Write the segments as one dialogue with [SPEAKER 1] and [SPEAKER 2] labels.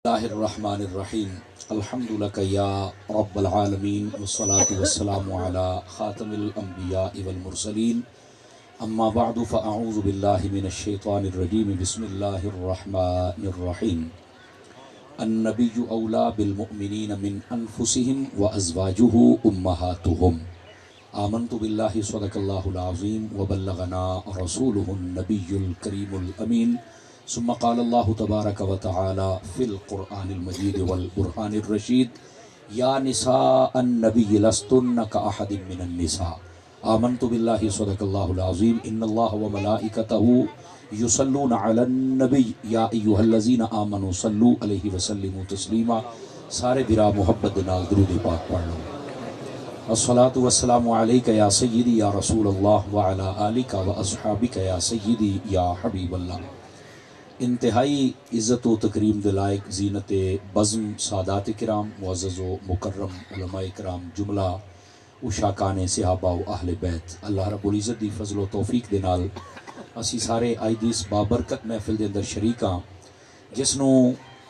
[SPEAKER 1] اللہ الرحمن الرحیم الحمد لک یا رب العالمین والصلاة والسلام علی خاتم الانبیاء والمرسلین اما بعد فاعوذ باللہ من الشیطان الرجیم بسم اللہ الرحمن الرحیم النبی اولا بالمؤمنین من انفسهم وازواجہ امہاتہم آمنت باللہ صدق اللہ العظیم وبلغنا رسولہ النبی الکریم الامین ثم قال اللہ تبارک و تعالی فی القرآن المجید والبرہان الرشید یا نساء النبی لستن کاحد من النساء آمنت باللہ صدق اللہ العظیم ان اللہ وملائکتہ یصلون علی النبی یا ایہا الذین آمنوا صلوا علیہ وسلموا تسلیما. سارے برا محبت نال درود پاک پڑھ لو. الصلاة والسلام علیکہ یا سیدی یا رسول اللہ وعلی آلکہ واصحابکہ یا سیدی یا حبیب اللہ. انتہائی عزت و تکریم دلائق زینت بزم سادات کرام معزز و مکرم علماء کرام جملہ اشاکان صحابہ و اہل بیت اللہ رب العزت دی فضل و توفیق دے نال اسی سارے آئی دی اس بابرکت محفل دے اندر شریکاں جس نو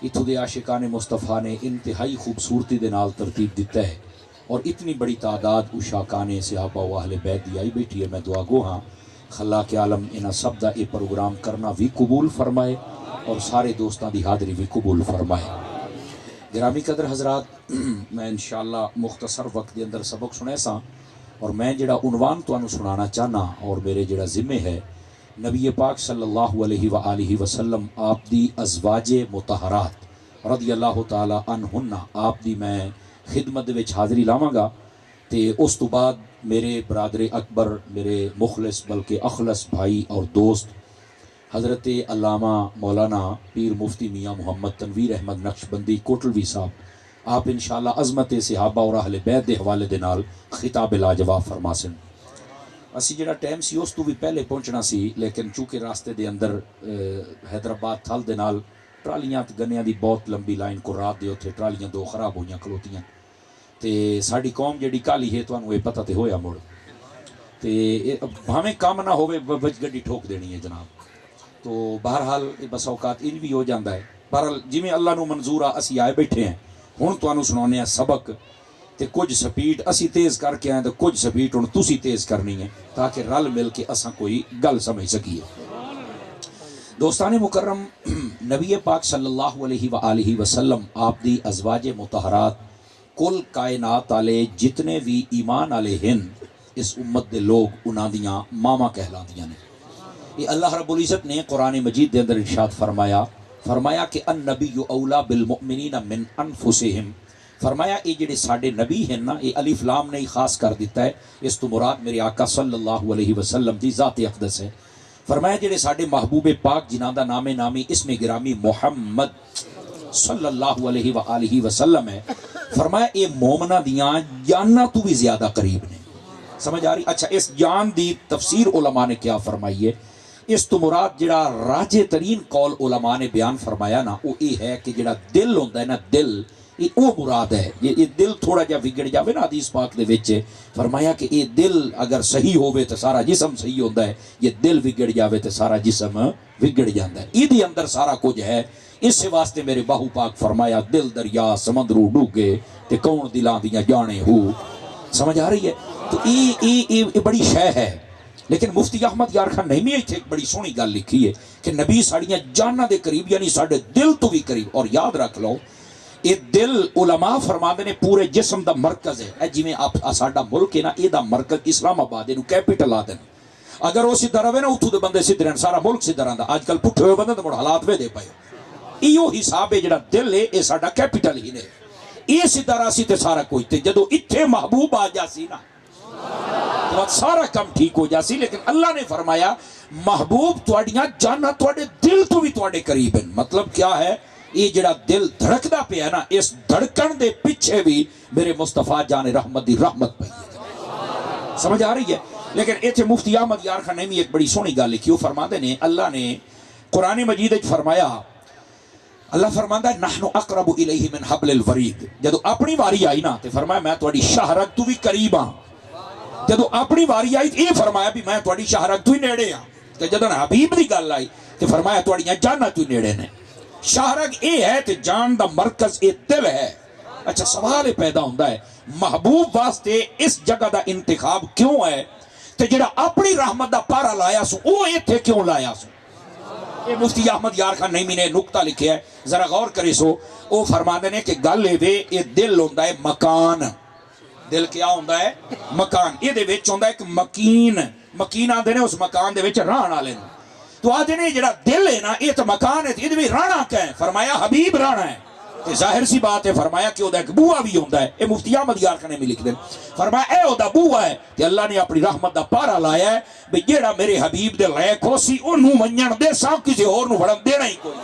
[SPEAKER 1] اتھو دے عاشقان مصطفیٰ نے انتہائی خوبصورتی دے نال ترتیب دیتا ہے اور اتنی بڑی تعداد اشاکان صحابہ و اہل بیت دی آئی بیٹھی ہے. میں دعا گو ہاں خلاق عالم انہاں سب دا یہ پروگرام کرنا بھی قبول فرمائے اور سارے دوستاں دی حاضری بھی قبول فرمائے. گرامی قدر حضرات میں انشاءاللہ مختصر وقت دے اندر سبق سنے سا اور میں جڑا عنوان تو انہوں سنانا چاہنا اور میرے جڑا ذمہ ہے نبی پاک صلی اللہ علیہ وآلہ وسلم آپ دی ازواج مطہرات رضی اللہ تعالی عنہن آپ دی میں خدمت وچ حاضری لاواں گا تے اس تو بعد میرے برادر اکبر میرے مخلص بلکہ اخلص بھائی اور دوست حضرت علامہ مولانا پیر مفتی میاں محمد تنویر احمد نقشبندی کوٹلوی صاحب آپ انشاءاللہ عظمت صحابہ اور اہل بیت دے حوالے دے نال خطاب لاجواب فرماسن. اسی جڑا ٹائم سی اس تو بھی پہلے پہنچنا سی لیکن چونکہ راستے دے اندر حیدرآباد تھل دے نال ٹرالیاں گنیاں دی بہت لمبی لائن کو رات دے اتھے ٹرالیاں دو خراب ہوئیاں کھلوتیاں تے ساڑی قوم جڑی کالی ہے تو انہوں یہ پتہ تے ہویا مڑ تے ہمیں کام نہ ہوئے بچ گڈی ٹھوک دینی ہے جناب. تو بہرحال بس اوقات ان بھی ہو جاندہ ہے. بہرحال جی میں اللہ نو منظور اسی آئے بیٹھے ہیں ہن تو انہوں سنانے ہیں سبق تے کچھ سپیڈ اسی تیز کر کے آئیں تو کچھ سپیڈ ہن تسی تیز کرنی ہے تاکہ رل مل کے اساں کوئی گل سمجھ سکیے. دوستان مکرم نبی پاک صلی اللہ علیہ وآلہ وسلم آپ دی ازواج مطہرات کل کائنات والے جتنے بھی ایمان والے ہیں اس امت دے لوگ انہاں دیاں ماما کہلاندیاں نے. یہ اللہ رب العزت نے قرآن مجید دے اندر ارشاد فرمایا کہ النبی اولا بالمؤمنین من انفسہم. فرمایا یہ جڑے ساڈے نبی ہیں نا یہ الف لام نے خاص کر دیتا ہے اس تو مراد میرے آقا صلی اللہ علیہ وسلم دی ذات اقدس ہے. فرمایا جڑے ساڈے محبوب پاک جنہاں دا نام نامی اسم گرامی محمد صلی اللہ علیہ وآلہ وسلم ہے. فرمایا یہ مومنہ دیاں جاننا تو بھی زیادہ قریب نے. سمجھ آ رہی؟ اچھا اس جان دی تفسیر علماء نے کیا فرمائی ہے؟ اس تو مراد جڑا راجے ترین قول علماء نے بیان فرمایا نا وہ یہ ہے کہ جڑا دل ہوندہ ہے نا دل یہ او مراد ہے. یہ دل تھوڑا جا بگڑ جاوے نا حدیث پاک دے وچ فرمایا کہ یہ دل اگر صحیح ہوئے تو سارا جسم صحیح ہوندہ ہے یہ دل بگڑ جاوے تو سارا جسم بگڑ جاندہ ہے. یہ اندر سارا کچھ ہے. اس واسطے میرے باہو پاک فرمایا دل دریا سمندرو ڈوگے تے کون دلاں دیاں جانے ہو. سمجھ آ رہی ہے؟ تو یہ بڑی شے ہے. لیکن مفتی احمد یار خان نعیمی ایتھے ایک بڑی سونی گل لکھی ہے کہ نبی ساڑیاں جاننا دے قریب یعنی ساڑے دل تو بھی قریب. اور یاد رکھ لو یہ دل علماء فرماندے نے پورے جسم دا مرکز ہے. جی میں آپ ساڈا ملک ہے نا یہ دا مرکز اسلام آباد ہے کیپٹل آ دین. اگر وہ سدھا رہے نا اتھو دے بندے سدھ رہن سارا ملک سدھا رہندا. آج کل پٹھے ہوئے بندے تو مڑ حالات وے دے پائے. ایو حساب ہے جڑا دل ہے یہ ساڈا کیپٹل ہی نے. یہ سدھا راسی تے سارا کوئی تے جدو اتھے محبوب آ جاسی نا تو سارا کم ٹھیک ہو جاسی. لیکن اللہ نے فرمایا محبوب تواڈیاں جانا تواڈے دل تو بھی تواڈے قریب ہیں. مطلب کیا ہے؟ یہ جڑا دل دھڑکدا پیا ہے نا اس دھڑکن دے پیچھے بھی میرے مصطفیٰ جان رحمت دی رحمت پئی ہے. سمجھ آ رہی ہے؟ لیکن ایتھے مفتی احمد یار خان نے ایک بڑی سونی گل لکھی. وہ فرماندے نے اللہ نے قرآن مجید وچ فرمایا اللہ فرماندا ہے نحن اقرب الیہ من حبل الورید. جدو اپنی واری آئی نا تے فرمایا میں تواڈی شاہ رگ تو بھی قریب ہاں. جدو اپنی واری آئی تے یہ فرمایا بھی میں تواڈی شاہ رگ تو ہی نیڑے ہاں. تے جدو حبیب دی گل آئی تے فرمایا تواڈیاں جاناں تو ہی نیڑے نے. شاہرگ یہ ہے کہ جان دا مرکز یہ دل ہے. اچھا سوال یہ پیدا ہوتا ہے محبوب واسطے اس جگہ دا انتخاب کیوں ہے تے جڑا اپنی رحمت دا پارا لایا سو وہ ایتھے کیوں لایا سو؟ یہ مفتی احمد یار خان نعیمی نے نکتہ لکھیا ہے ذرا غور کرے سو. وہ فرماندے نے کہ گل یہ دل ہوندا ہے مکان. دل کیا ہوندا ہے؟ مکان. یہ دے وچ ہوندا ہے ایک مکین آندے نے اس مکان دے وچ رہن والے نے. تو آدھے نے جڑا دل ہے نا یہ تو مکان ہے یہ بھی رانا کیا ہے؟ فرمایا حبیب رانا ہے. کہ ظاہر سی بات ہے فرمایا کہ وہ ایک بوا بھی ہوندا ہے. یہ مفتی احمد یار خان نے بھی لکھ دے فرمایا اے وہ بوا ہے کہ اللہ نے اپنی رحمت دا پارا لایا ہے بھی جیڑا میرے حبیب دے لائق ہو سی انہوں منجن دے سب کسی اور نو بڑھن دینا ہی کوئی.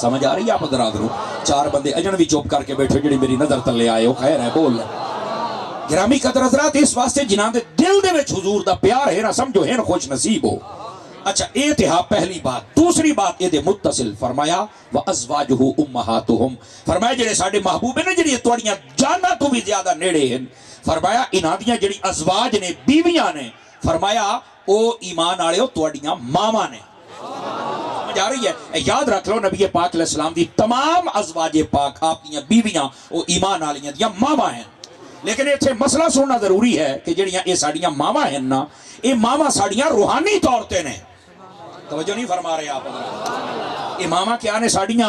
[SPEAKER 1] سمجھ آ رہی ہے آپ حضرات؟ چار بندے اجنبی چوپ کر کے بیٹھے جڑی میری نظر تلے آئے ہو خیر ہے بول. گرامی قدر حضرات اس واسطے جنہاں دے دل دے وچ حضور دا پیار ہے نا سمجھو ہے نا خوش نصیب ہو. اچھا اے تھا پہلی بات. دوسری بات یہ دے متصل فرمایا وَأَزْوَاجُهُ أُمَّهَاتُهُمْ فرمایا جڑے ساڈے محبوب ہیں نا جڑی تواڈیاں جاناں تو بھی زیادہ نیڑے ہیں فرمایا انہاں دیاں جڑی ازواج نے بیویاں نے فرمایا او ایمان والےو تواڈیاں ماواں نے. سمجھ آ رہی ہے؟ یاد رکھ لو نبی پاک علیہ السلام دی تمام ازواج پاک آپ دیاں بیویاں او ایمان والیاں دیاں ماواں ہیں. لیکن ایتھے مسئلہ سننا ضروری ہے کہ جڑیاں اے ساڈیاں ماواں ہیں نا اے ماواں ساڈیاں روحانی طور تے نے. توجہ نہیں فرما رہے آپ؟ اے ماواں کیا نے؟ ساڈیاں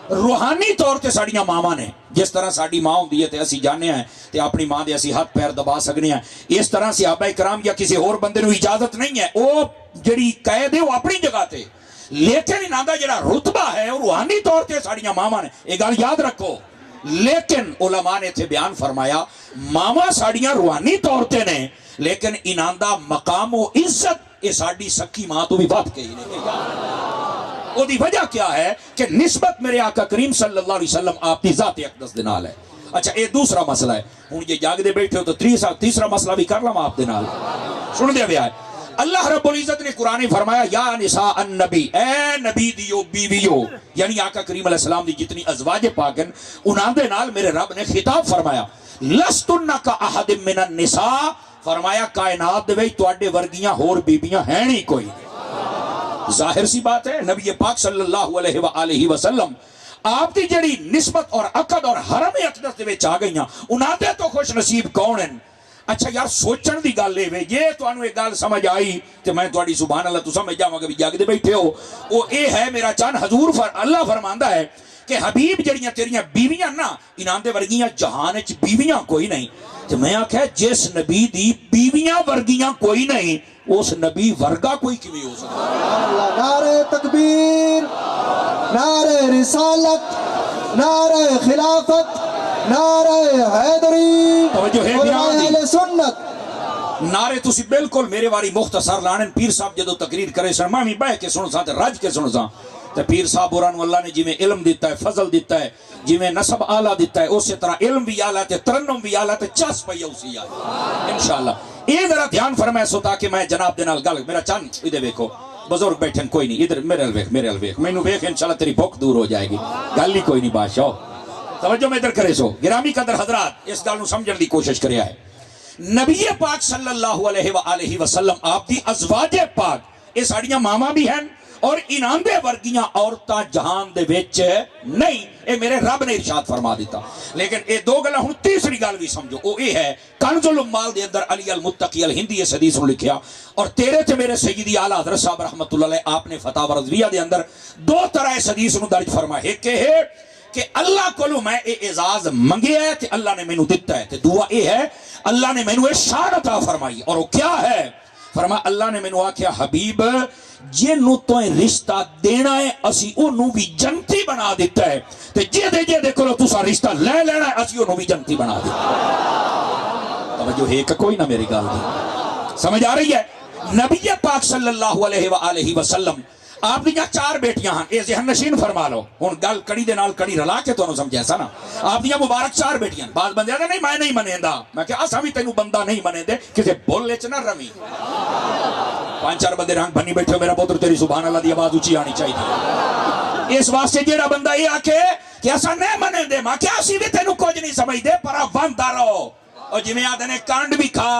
[SPEAKER 1] روحانی طور تے ساڈیاں ماواں نے. جس طرح ساڈی ماں ہوندی ہے تے اسی جاننے ہیں تے اپنی ماں دے اسی ہاتھ پیر دبا سکنے ہیں اس طرح صحابہ کرام یا کسی اور بندے نو اجازت نہیں ہے. او جڑی قید ہے وہ اپنی جگہ تے لیکن انہاں دا جڑا رتبہ ہے وہ روحانی طور تے ساڈیاں ماواں نے. یہ گل یاد رکھو. لیکن علماء نے تھے بیان فرمایا ماواں ساڈیاں روحانی طور تے نے لیکن انہاں دا مقام و عزت یہ ساڑی سکی ماں تو بھی بات کہی نہیں. وہ دی وجہ کیا ہے کہ نسبت میرے آقا کریم صلی اللہ علیہ وسلم آپ دی ذات اقدس دنال ہے. اچھا یہ دوسرا مسئلہ ہے. ہوں یہ جاگ دے بیٹھے ہو تو تیسرا مسئلہ بھی کر لوں آپ دنال. سن دیا گیا ہے اللہ رب العزت نے قرآن فرمایا یا نساء النبی اے نبی دیو بیویو یعنی آقا کریم علیہ السلام دی جتنی ازواج پاک ہیں انہاں دے نال میرے رب نے خطاب فرمایا لستن کا احد من النساء فرمایا کائنات دے وچ تواڈے ورگیاں ہور بیبیاں ہیں نہیں کوئی. ظاہر سی بات ہے نبی پاک صلی اللہ علیہ وآلہ وسلم آپ دی جڑی نسبت اور عقد اور حرم اقدس دے وچ آ گئیاں انہاں دے تو خوش نصیب کون ہیں؟ اچھا یار سوچن دی گل ہے یہ تانوں ایک گل سمجھ آئی تے میں تواڈی سبحان اللہ تو سمجھ جاواں کہ جاگ دے بیٹھے ہو. او اے ہے میرا چند حضور اللہ فرماندا ہے کہ حبیب جڑیاں تیریاں بیویاں نا انہاں دے ورگیاں جہان وچ بیویاں کوئی نہیں. تو میں آکھیا جس نبی دی بیویاں ورگیاں کوئی نہیں اس نبی ورگا کوئی کیویں ہو سکتا؟
[SPEAKER 2] نعرہ تکبیر، نعرہ رسالت، نعرہ خلافت، نعرہ حیدری،
[SPEAKER 1] توجہ ہے
[SPEAKER 2] علماء اہل سنت.
[SPEAKER 1] نعرے تسی بالکل میرے واری مختصر لانن پیر صاحب جدو تقریر کرے سن میں بھی بہ کے سن سا تے رج کے سن سا تے پیر صاحب ہوراں نو اللہ نے جویں علم دیتا ہے فضل دیتا ہے جویں نسب اعلیٰ دیتا ہے اسی طرح علم بھی اعلیٰ تے ترنم بھی اعلیٰ تے چس پئی اسی اعلیٰ انشاءاللہ. یہ ذرا دھیان فرمائے سو تاکہ میں جناب دے نال گل میرا چند ادھر ویکھو بزرگ بیٹھن کوئی نہیں ادھر میرے ال ویکھ مینوں ویکھ انشاءاللہ تیری بھوک دور ہو جائے گی. گل ہی کوئی نہیں بادشاہ توجہ میں ادھر کرے سو. گرامی قدر حضرات اس گل نو سمجھن دی کوشش کریا ہے. نبی پاک صلی اللہ علیہ وآلہ وسلم آپ دی ازواج پاک یہ ساڑیاں ماما بھی ہیں اور انہاں دے ورگیاں عورتاں جہان دے وچ نہیں. اے میرے رب نے ارشاد فرما دیتا. لیکن اے دو گلاں ہن تیسری گل بھی سمجھو او اے ہے کنز الامال دے اندر علی المتقی الہندی اس حدیث نو لکھیا اور تیرے تے میرے سیدی اعلی حضرت صاحب رحمۃ اللہ علیہ آپ نے فتاوی رضویہ دے اندر دو طرح اس حدیث نو درج فرمایا. ایک ہے کہ اللہ کولو میں اے اعزاز منگیا ہے تے اللہ نے مینوں دتا ہے تے دعا اے ہے اللہ نے مینوں اے شان عطا فرمائی اور وہ کیا ہے فرما اللہ نے مینوں آکھیا حبیب جنوں تو رشتہ دینا ہے اسی انہوں بھی جنتی بنا دیتا ہے تے جے دے کولو تساں رشتہ لے لینا ہے اسی انہوں بھی جنتی بنا دیتا ہے. توجہ ہے کہ کوئی نہ میری گل دی سمجھ آ رہی ہے. نبی پاک صلی اللہ علیہ وآلہ وسلم آپ دیاں چار بیٹیاں ہیں اے ذہن نشین فرما لو ہن گل کڑی دے نال کڑی رلا کے تانوں سمجھا سا نا. آپ دیاں مبارک چار بیٹیاں بعض بندے آندے نہیں میں نہیں منیندا میں کہ اساں بھی تینوں بندہ نہیں منیندے کسے بول وچ نہ روی. پانچ چار بندے رنگ بنی بیٹھے میرا پتر تیری سبحان اللہ دی آواز اونچی آنی چاہیے. اس واسطے جیڑا بندہ یہ آکھے کہ اساں نہیں منیندے میں کہ اسی بھی تینوں کچھ نہیں سمجھدے پر واندا رہو اور جویں آدھے نے کانڈ بھی کھا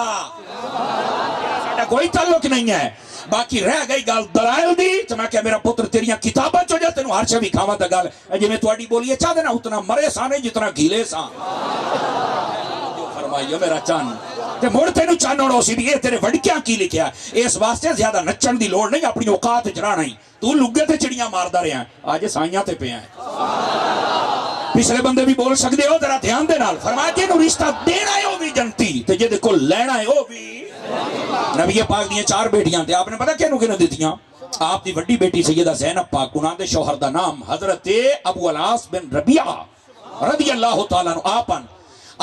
[SPEAKER 1] ساڈا کوئی تعلق نہیں ہے. باقی رہ گئی گل دلائل دی تو میں کہ میرا پتر تیریاں کتاباں چو جا تینوں ہر شے وکھاواں تے گل جی میں تواڈی بولیے چاہ دینا اتنا مرے سا نہیں جتنا گھیلے سا فرمائیو میرا چان تے مڑ تینوں چانڑو سی بھی اے تیرے وڈکیاں کی لکھیا اس واسطے زیادہ نچن دی لوڑ نہیں اپنی اوقات وچ رہنا ہی تو لگے تے چڑیاں ماردا رہیا اج سائیاں تے پیا ہے پچھلے بندے بھی بول سکتے ہو ذرا دھیان دے نال فرمایا جے نو رشتہ دینا ہے وہ بھی جنتی تے جے دے کول لینا ہے وہ بھی نبی پاک دیاں 4 بیٹیاں تے آپ نے پتہ کینوں کینوں دتیاں آپ دی بڑی بیٹی سیدہ زینب پاک انہاں دے شوہر دا نام حضرت ابو العاص بن ربیعہ رضی اللہ تعالیٰ عنہ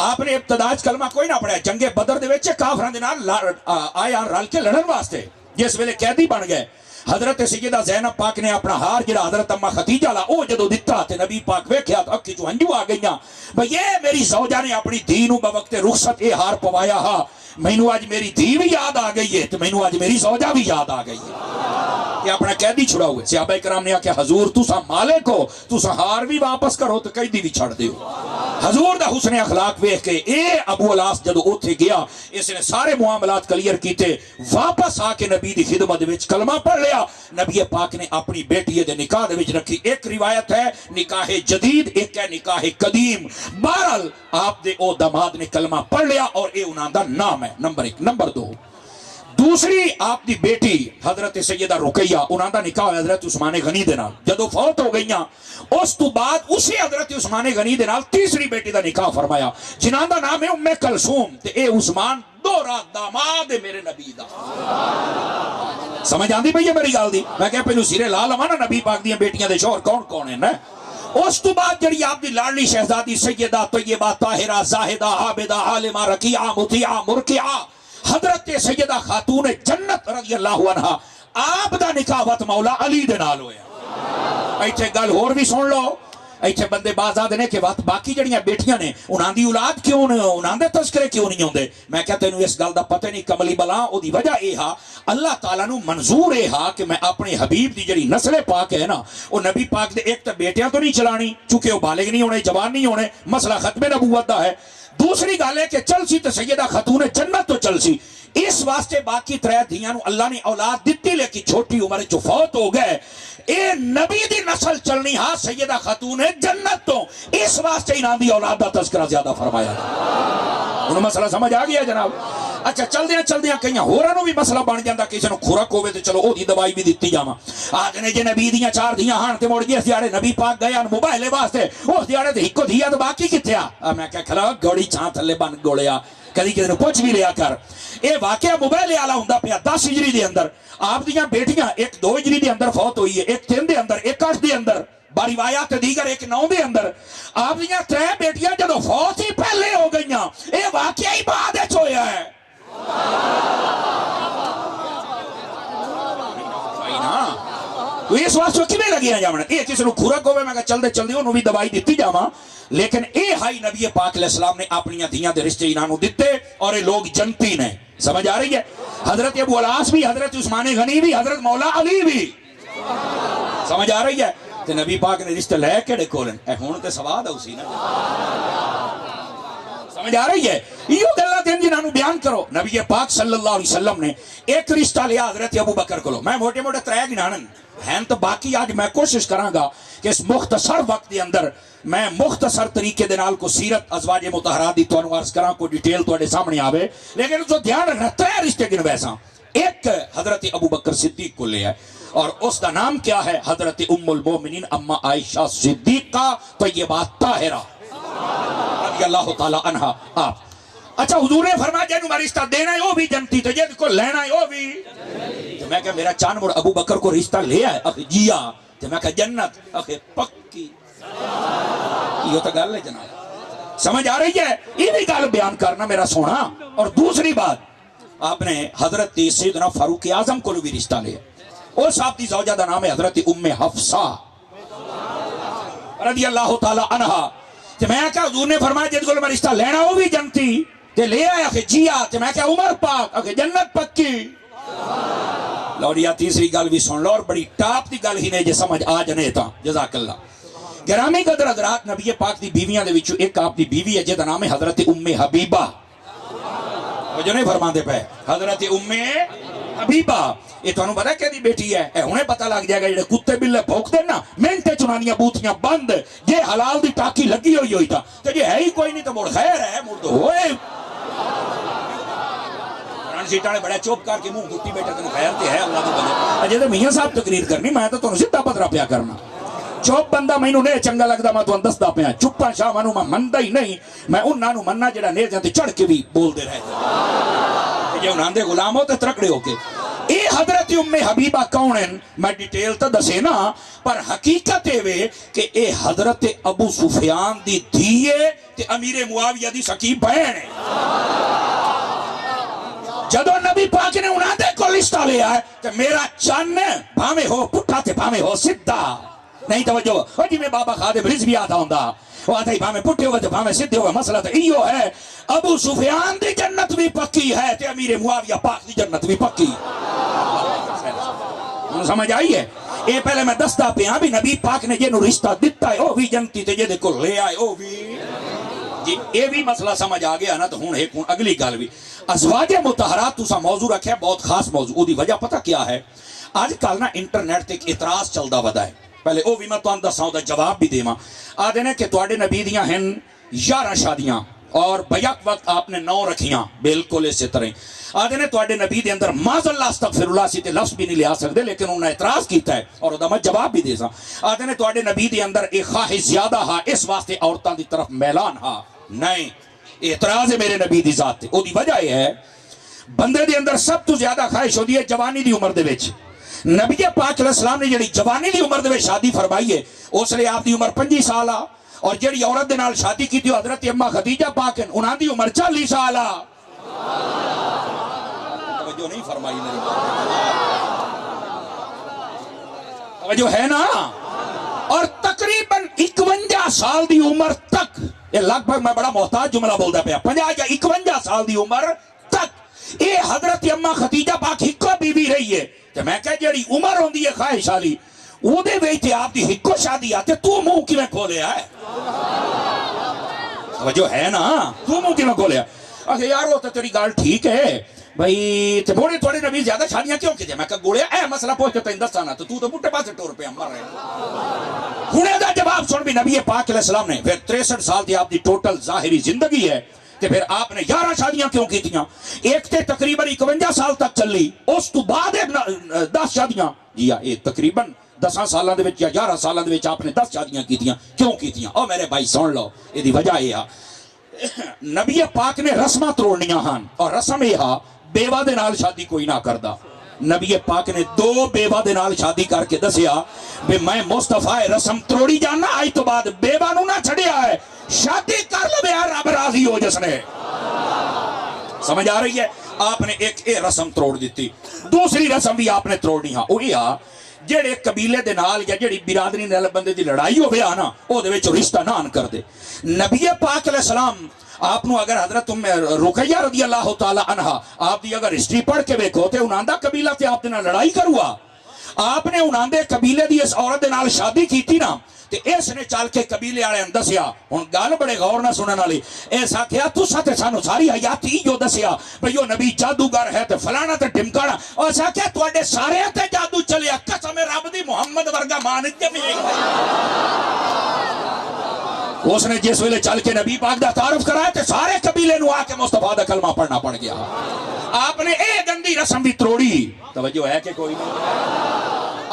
[SPEAKER 1] آپ نے ابتدا کلمہ کوئی نہ پڑھا جنگ بدر دے وچ کافراں دے نال آیا رل کے لڑن واسطے جس ویلے قیدی بن گئے حضرت سیدہ زینب پاک نے اپنا ہار جڑا حضرت اماں ختیجہ لا او جدو دتا تے نبی پاک ویکھیا تے اکھی چوں ہنجو آ گئیاں بھئی یہ میری زوجہ نے اپنی دھی نوں بوقت رخصت اے ہار پوایا ہا مینوں اج میری دھی بھی یاد آ گئی ہے تے مینوں اج میری زوجہ بھی یاد آ گئی ہے یہ اپنا قیدی چھڑا ہوئے صحابہ کرام نے کہا کہ حضور تسا مالک ہو تسا ہار بھی واپس کرو تے قیدی بھی چھڑ دیو حضور دا حسن اخلاق ویکھ کے اے ابو العاص جدو اوتھے گیا اس نے سارے معاملات کلیئر کیتے واپس آ کے نبی دی خدمت وچ کلمہ پڑھ لیا نبی پاک نے اپنی بیٹی دے نکاح دے وچ رکھی ایک روایت ہے نکاح جدید ایک ہے نکاح قدیم بہرحال آپ دے او داماد نے کلمہ پڑھ لیا اور اے انہاں دا نام ہے نمبر 1 نمبر 2 دوسری آپ دی بیٹی حضرت سیدہ رقیہ انہاں دا نکاح حضرت عثمان غنی دے نال جدو فوت ہو گئیاں اس تو بعد اسی حضرت عثمان غنی دے نال تیسری بیٹی دا نکاح فرمایا جنہاں دا نام ہے ام کلثوم تے اے عثمان دوہرا داماد ہے میرے نبی دا سمجھ آندی بھئی یہ میری گل دی میں کہ پہلو سیرے لا لواں نا نبی پاک دیاں بیٹیاں دے شوہر کون کون ہیں نا اس تو بعد جڑی آپ دی لاڈلی شہزادی سیدہ طیبہ طاہرہ زاہدہ عابدہ عالمہ رکیعہ مطیعہ مرکعہ حضرت سیدہ خاتون جنت رضی اللہ عنہ آپ دا نکاح وقت مولا علی دے نال ہویا ایتھے گل ہور بھی سن لو ایتھے بندے بازاد نے کہ وقت باقی جڑیاں بیٹیاں نے انہاں دی اولاد کیوں نے انہاں دے تذکرے کیوں نہیں ہوندے میں کہتے ہیں اس گل دا پتہ نہیں کملی بلا او دی وجہ اے ہا اللہ تعالیٰ نو منظور اے ہا کہ میں اپنے حبیب دی جڑی نسل پاک ہے نا او نبی پاک دے ایک تے بیٹیاں تو نہیں چلانی چونکہ او بالغ نہیں ہونے جوان نہیں ہونے مسئلہ ختم نبوت دا ہے دوسری گل ہے کہ چل سی تو سیدہ خاتون جنت تو چل سی اس واسطے باقی 3 دھیاں نو اللہ نے اولاد دیتی لیکن چھوٹی عمر جو فوت ہو گئے اے نبی دی نسل چلنی ہاں سیدہ خاتون جنت تو اس واسطے انہاں دی اولاد دا تذکرہ زیادہ فرمایا انہوں مسئلہ سمجھ آ گیا جناب اچھا چل دیاں کہیں ہوراں نو بھی مسئلہ بن جاندا کسی نو کھرک ہوے تے چلو او دی دوائی بھی دتی جاواں آج نے جے نبی دیاں 4 دھیاں ہن تے مڑ جس دیاڑے نبی پاک گئے ان موبائل واسطے اس دیاڑے تے اکو دھیا تے باقی کتے آ میں کہ کھلا گوڑی چھاں تھلے بن گولیا کدی کسی نو پوچھ بھی لیا کر اے واقعہ موبائل والا ہوندا پیا 10 ہجری دے اندر آپ دیاں بیٹیاں ایک 2 ہجری دے اندر فوت ہوئی ہے ایک 3 دے اندر ایک 8 دے اندر باروایات دیگر ایک 9 دے اندر آپ دیاں 3 بیٹیاں جدو فوت ہی پہلے ہو گئیاں اے واقعہ ہی بعد وچ ہویا ہے تو اس واسطے کیویں لگیاں جاونا اے کسی نو کھرک ہوے میں کہ چلدے چلدے اونوں بھی دوائی دتی جاواں لیکن اے ہائی نبی پاک علیہ السلام نے اپنی دھیاں دے رشتے انہاں نو دتے اور اے لوگ جنتی نے سمجھ آ رہی ہے حضرت ابو العاص بھی حضرت عثمان غنی بھی حضرت مولا علی بھی سمجھ آ رہی ہے تے نبی پاک نے رشتے لے کیڑے کولن اے ہن تے سواد اوسی نا سمجھ آ رہی ہے یہ گلاں دین جنہاں نو بیان کرو نبی پاک صلی اللہ علیہ وسلم نے ایک رشتہ لیا حضرت ابو بکر کولو میں موٹے موٹے 3 گنانن ہیں تو باقی آج میں کوشش کراں گا کہ اس مختصر وقت دے اندر میں مختصر طریقے دے نال کو سیرت ازواج مطہرات دی تانوں عرض کراں کو ڈیٹیل تواڈے سامنے آوے لیکن جو دھیان رکھنا 3 رشتے گن ویساں ایک حضرت ابو بکر صدیق کو لے ہے اور اس کا نام کیا ہے حضرت ام المومنین اما عائشہ صدیقہ طیبہ طاہرہ رضی اللہ تعالی عنہ آپ اچھا حضور نے فرمایا جنوں میں رشتہ دینا ہے وہ بھی جنتی تو جن کو لینا ہے وہ بھی تو میں کہ میرا چاند مڑ ابو بکر کو رشتہ لیا ہے اخ جیا تو میں کہ جنت اخ پکی یہ تو گل ہے جناب سمجھ آ رہی ہے یہ بھی گل بیان کرنا میرا سونا اور دوسری بات آپ نے حضرت سیدنا فاروق اعظم کو بھی رشتہ لیا اور صاحب دی زوجہ دا نام ہے حضرت ام حفصہ رضی اللہ تعالی عنہ تو میں کہا حضور نے فرمایا جن کو میں رشتہ لینا وہ بھی جنتی تے لے آیا کہ جیا تے میں کہا عمر پاک اکھے جنت پکی لوڑیا تیسری گل بھی سن لو اور بڑی ٹاپ دی گل ہی نے جے سمجھ آ جنے تا جزاک اللہ گرامی قدر حضرات نبی پاک دی بیویاں دے وچوں ایک آپ دی بیوی ہے جے دا نام ہے حضرت ام حبیبہ وہ جو نہیں فرماندے پے حضرت ام حبیبہ یہ تمہیں پتا کہ بیٹی ہے انہیں پتا لگ جائے گا جڑے کتے بلے بھوکتے نا منٹے چنانیاں بوتیاں بند جے حلال دی ٹاکی لگی ہوئی تھا تو جے ہے ہی کوئی نہیں تو مڑ خیر ہے مڑ تو ہوئے سیٹاں نے بڑا چوپ کر کے منہ گٹی بیٹھا تینوں خیر تے ہے اللہ دے بندے اجے تے میاں صاحب تقریر کرنی میں تو تانوں سیدھا پترا پیا کرنا چوپ بندہ مینوں نہیں چنگا لگدا میں تانوں دسدا پیا چپا شاہ مانوں میں مندا ہی نہیں میں انہاں نوں مننا جڑا نیزاں تے چڑھ کے بھی بولدے رہے جے انہاں دے غلام ہو تے ترکڑے ہو کے اے حضرت ام حبیبہ کون ہیں میں ڈیٹیل تو دسے نا پر حقیقت ہے کہ اے حضرت ابو سفیان دی دھیے تے امیر معاویہ دی سکی بہن ہے جدو نبی پاک نے انہاں دے کو لسٹہ لیا ہے کہ میرا چن بھامے ہو پٹھا تے بھامے ہو سدھا نہیں توجہ اور جی میں بابا خادم رضوی آتا ہوں وہ آتا ہی بھامے پٹھے ہوئے تے بھامے سدھے ہوئے مسئلہ تو ایو ہے ابو سفیان دی جنت بھی پکی ہے تے امیر معاویہ پاک دی جنت بھی پکی سمجھ آئی ہے اے پہلے میں دستا پہ ہاں بھی نبی پاک نے جنہوں رشتہ دیتا ہے او بھی جنتی تے جدے کو لے آئے او بھی جی اے بھی مسئلہ سمجھ آ گیا نا تو ہون ایک اگلی گل بھی ازواج مطہرات تسا موضوع رکھے بہت خاص موضوع او دی وجہ پتہ کیا ہے آج کل نا انٹرنیٹ تے ایک اعتراض چلدا ودا ہے پہلے او بھی میں تو دساں دا جواب بھی دیواں آدھے نے کہ تواڈے نبی دیاں ہیں 11 شادیاں اور بیک وقت آپ نے 9 رکھیاں بالکل اسی طرح آدھے نے تواڈے نبی دے اندر معاذ اللہ استغفر اللہ سی تے لفظ بھی نہیں لیا سکدے لیکن انہوں نے اعتراض کیتا ہے اور دا میں جواب بھی دے ساں آدھے نے تواڈے نبی دے اندر ایک خواہش زیادہ ہا اس واسطے عورتاں دی طرف میلان ہا نہیں اعتراض ہے میرے نبی دی ذات تے او دی وجہ یہ ہے بندے دے اندر سب تو زیادہ خواہش ہوتی ہے جوانی دی عمر دے وچ نبی پاک علیہ السلام نے جڑی جوانی دی عمر دے وچ شادی فرمائی ہے اس لیے آپ دی عمر 25 سال آ اور جڑی عورت دے نال شادی کی تھی حضرت اماں خدیجہ پاک ہیں انہاں دی عمر 40 سال آ توجہ نہیں فرمائی میری توجہ ہے نا اور تقریباً 51 سال دی عمر تک یہ لگ بھگ میں بڑا محتاج جملہ بولدا پیا 50 یا 51 سال دی عمر تک اے حضرت اماں خدیجہ پاک ہکو بیوی رہی ہے کہ میں کہ جڑی عمر ہوندی ہے خواہش والی او دے وچ آپ دی ہکو شادی آتے تو منہ کیویں کھولیا ہے توجہ ہے نا تو منہ کیویں کھولیا اکھے یار وہ تو تیری گل ٹھیک ہے بھائی تے بوڑے تھوڑے نبی زیادہ شادیاں کیوں کیتے میں کہ گوڑیا اے مسئلہ پوچھ کے تینوں دسانا تو تو بوٹے پاسے ٹور پہ مر رہے ہنے دا جواب سن بھی نبی پاک علیہ السلام نے پھر 63 سال دی آپ دی ٹوٹل ظاہری زندگی ہے تے پھر آپ نے 11 شادیاں کیوں کیتیاں ایک تے تقریباً 51 سال تک چلی اس تو بعد 10 شادیاں جی ہاں یہ تقریباً 10 سالوں دے وچ یا 11 سالوں دے وچ آپ نے 10 شادیاں کیتیاں کیوں کیتیاں او میرے بھائی سن لو یہ دی وجہ یہ نبی پاک نے رسماں توڑنیاں ہن اور رسم یہ بیوہ دے نال شادی کوئی نہ کردا نبی پاک نے 2 بیوہ دے نال شادی کر کے دسیا بے میں مصطفیٰ رسم توڑی جانا آج تو بعد بیوہ نو نہ چھڑیا ہے شادی کر لو بے رب راضی ہو جس نے سمجھ آ رہی ہے آپ نے ایک اے رسم توڑ دیتی دوسری رسم بھی آپ نے توڑنی ہاں وہ یہ جڑے قبیلے دے نال یا جڑی برادری نال بندے دی لڑائی ہو گیا نا او دے وچ رشتہ نہ کر دے نبی پاک علیہ السلام آپ نو اگر حضرت رقیہ رضی اللہ تعالی عنہ آپ دی اگر ہسٹری پڑھ کے ویکھو تے انہاں دا قبیلہ تے آپ دے نال لڑائی کروا آپ نے انہاں دے قبیلے دی اس عورت دے نال شادی کیتی نا تے اس نے چل کے قبیلے والے دسیا ہن گل بڑے غور نہ سنن والی ایسا کیا تساں تے سانو ساری حیاتی جو دسیا بھئی او نبی جادوگر ہے تے فلانا تے ڈمکانا ایسا کیا تواڈے سارے تے جادو چلیا قسم رب دی محمد ورگا مان جمی اس نے جس ویلے چل کے نبی پاک دا تعارف کرایا تے سارے قبیلے نو آ کے مصطفیٰ دا کلمہ پڑھنا پڑ گیا آپ نے اے گندی رسم بھی توڑی توجہ ہے کہ کوئی نہیں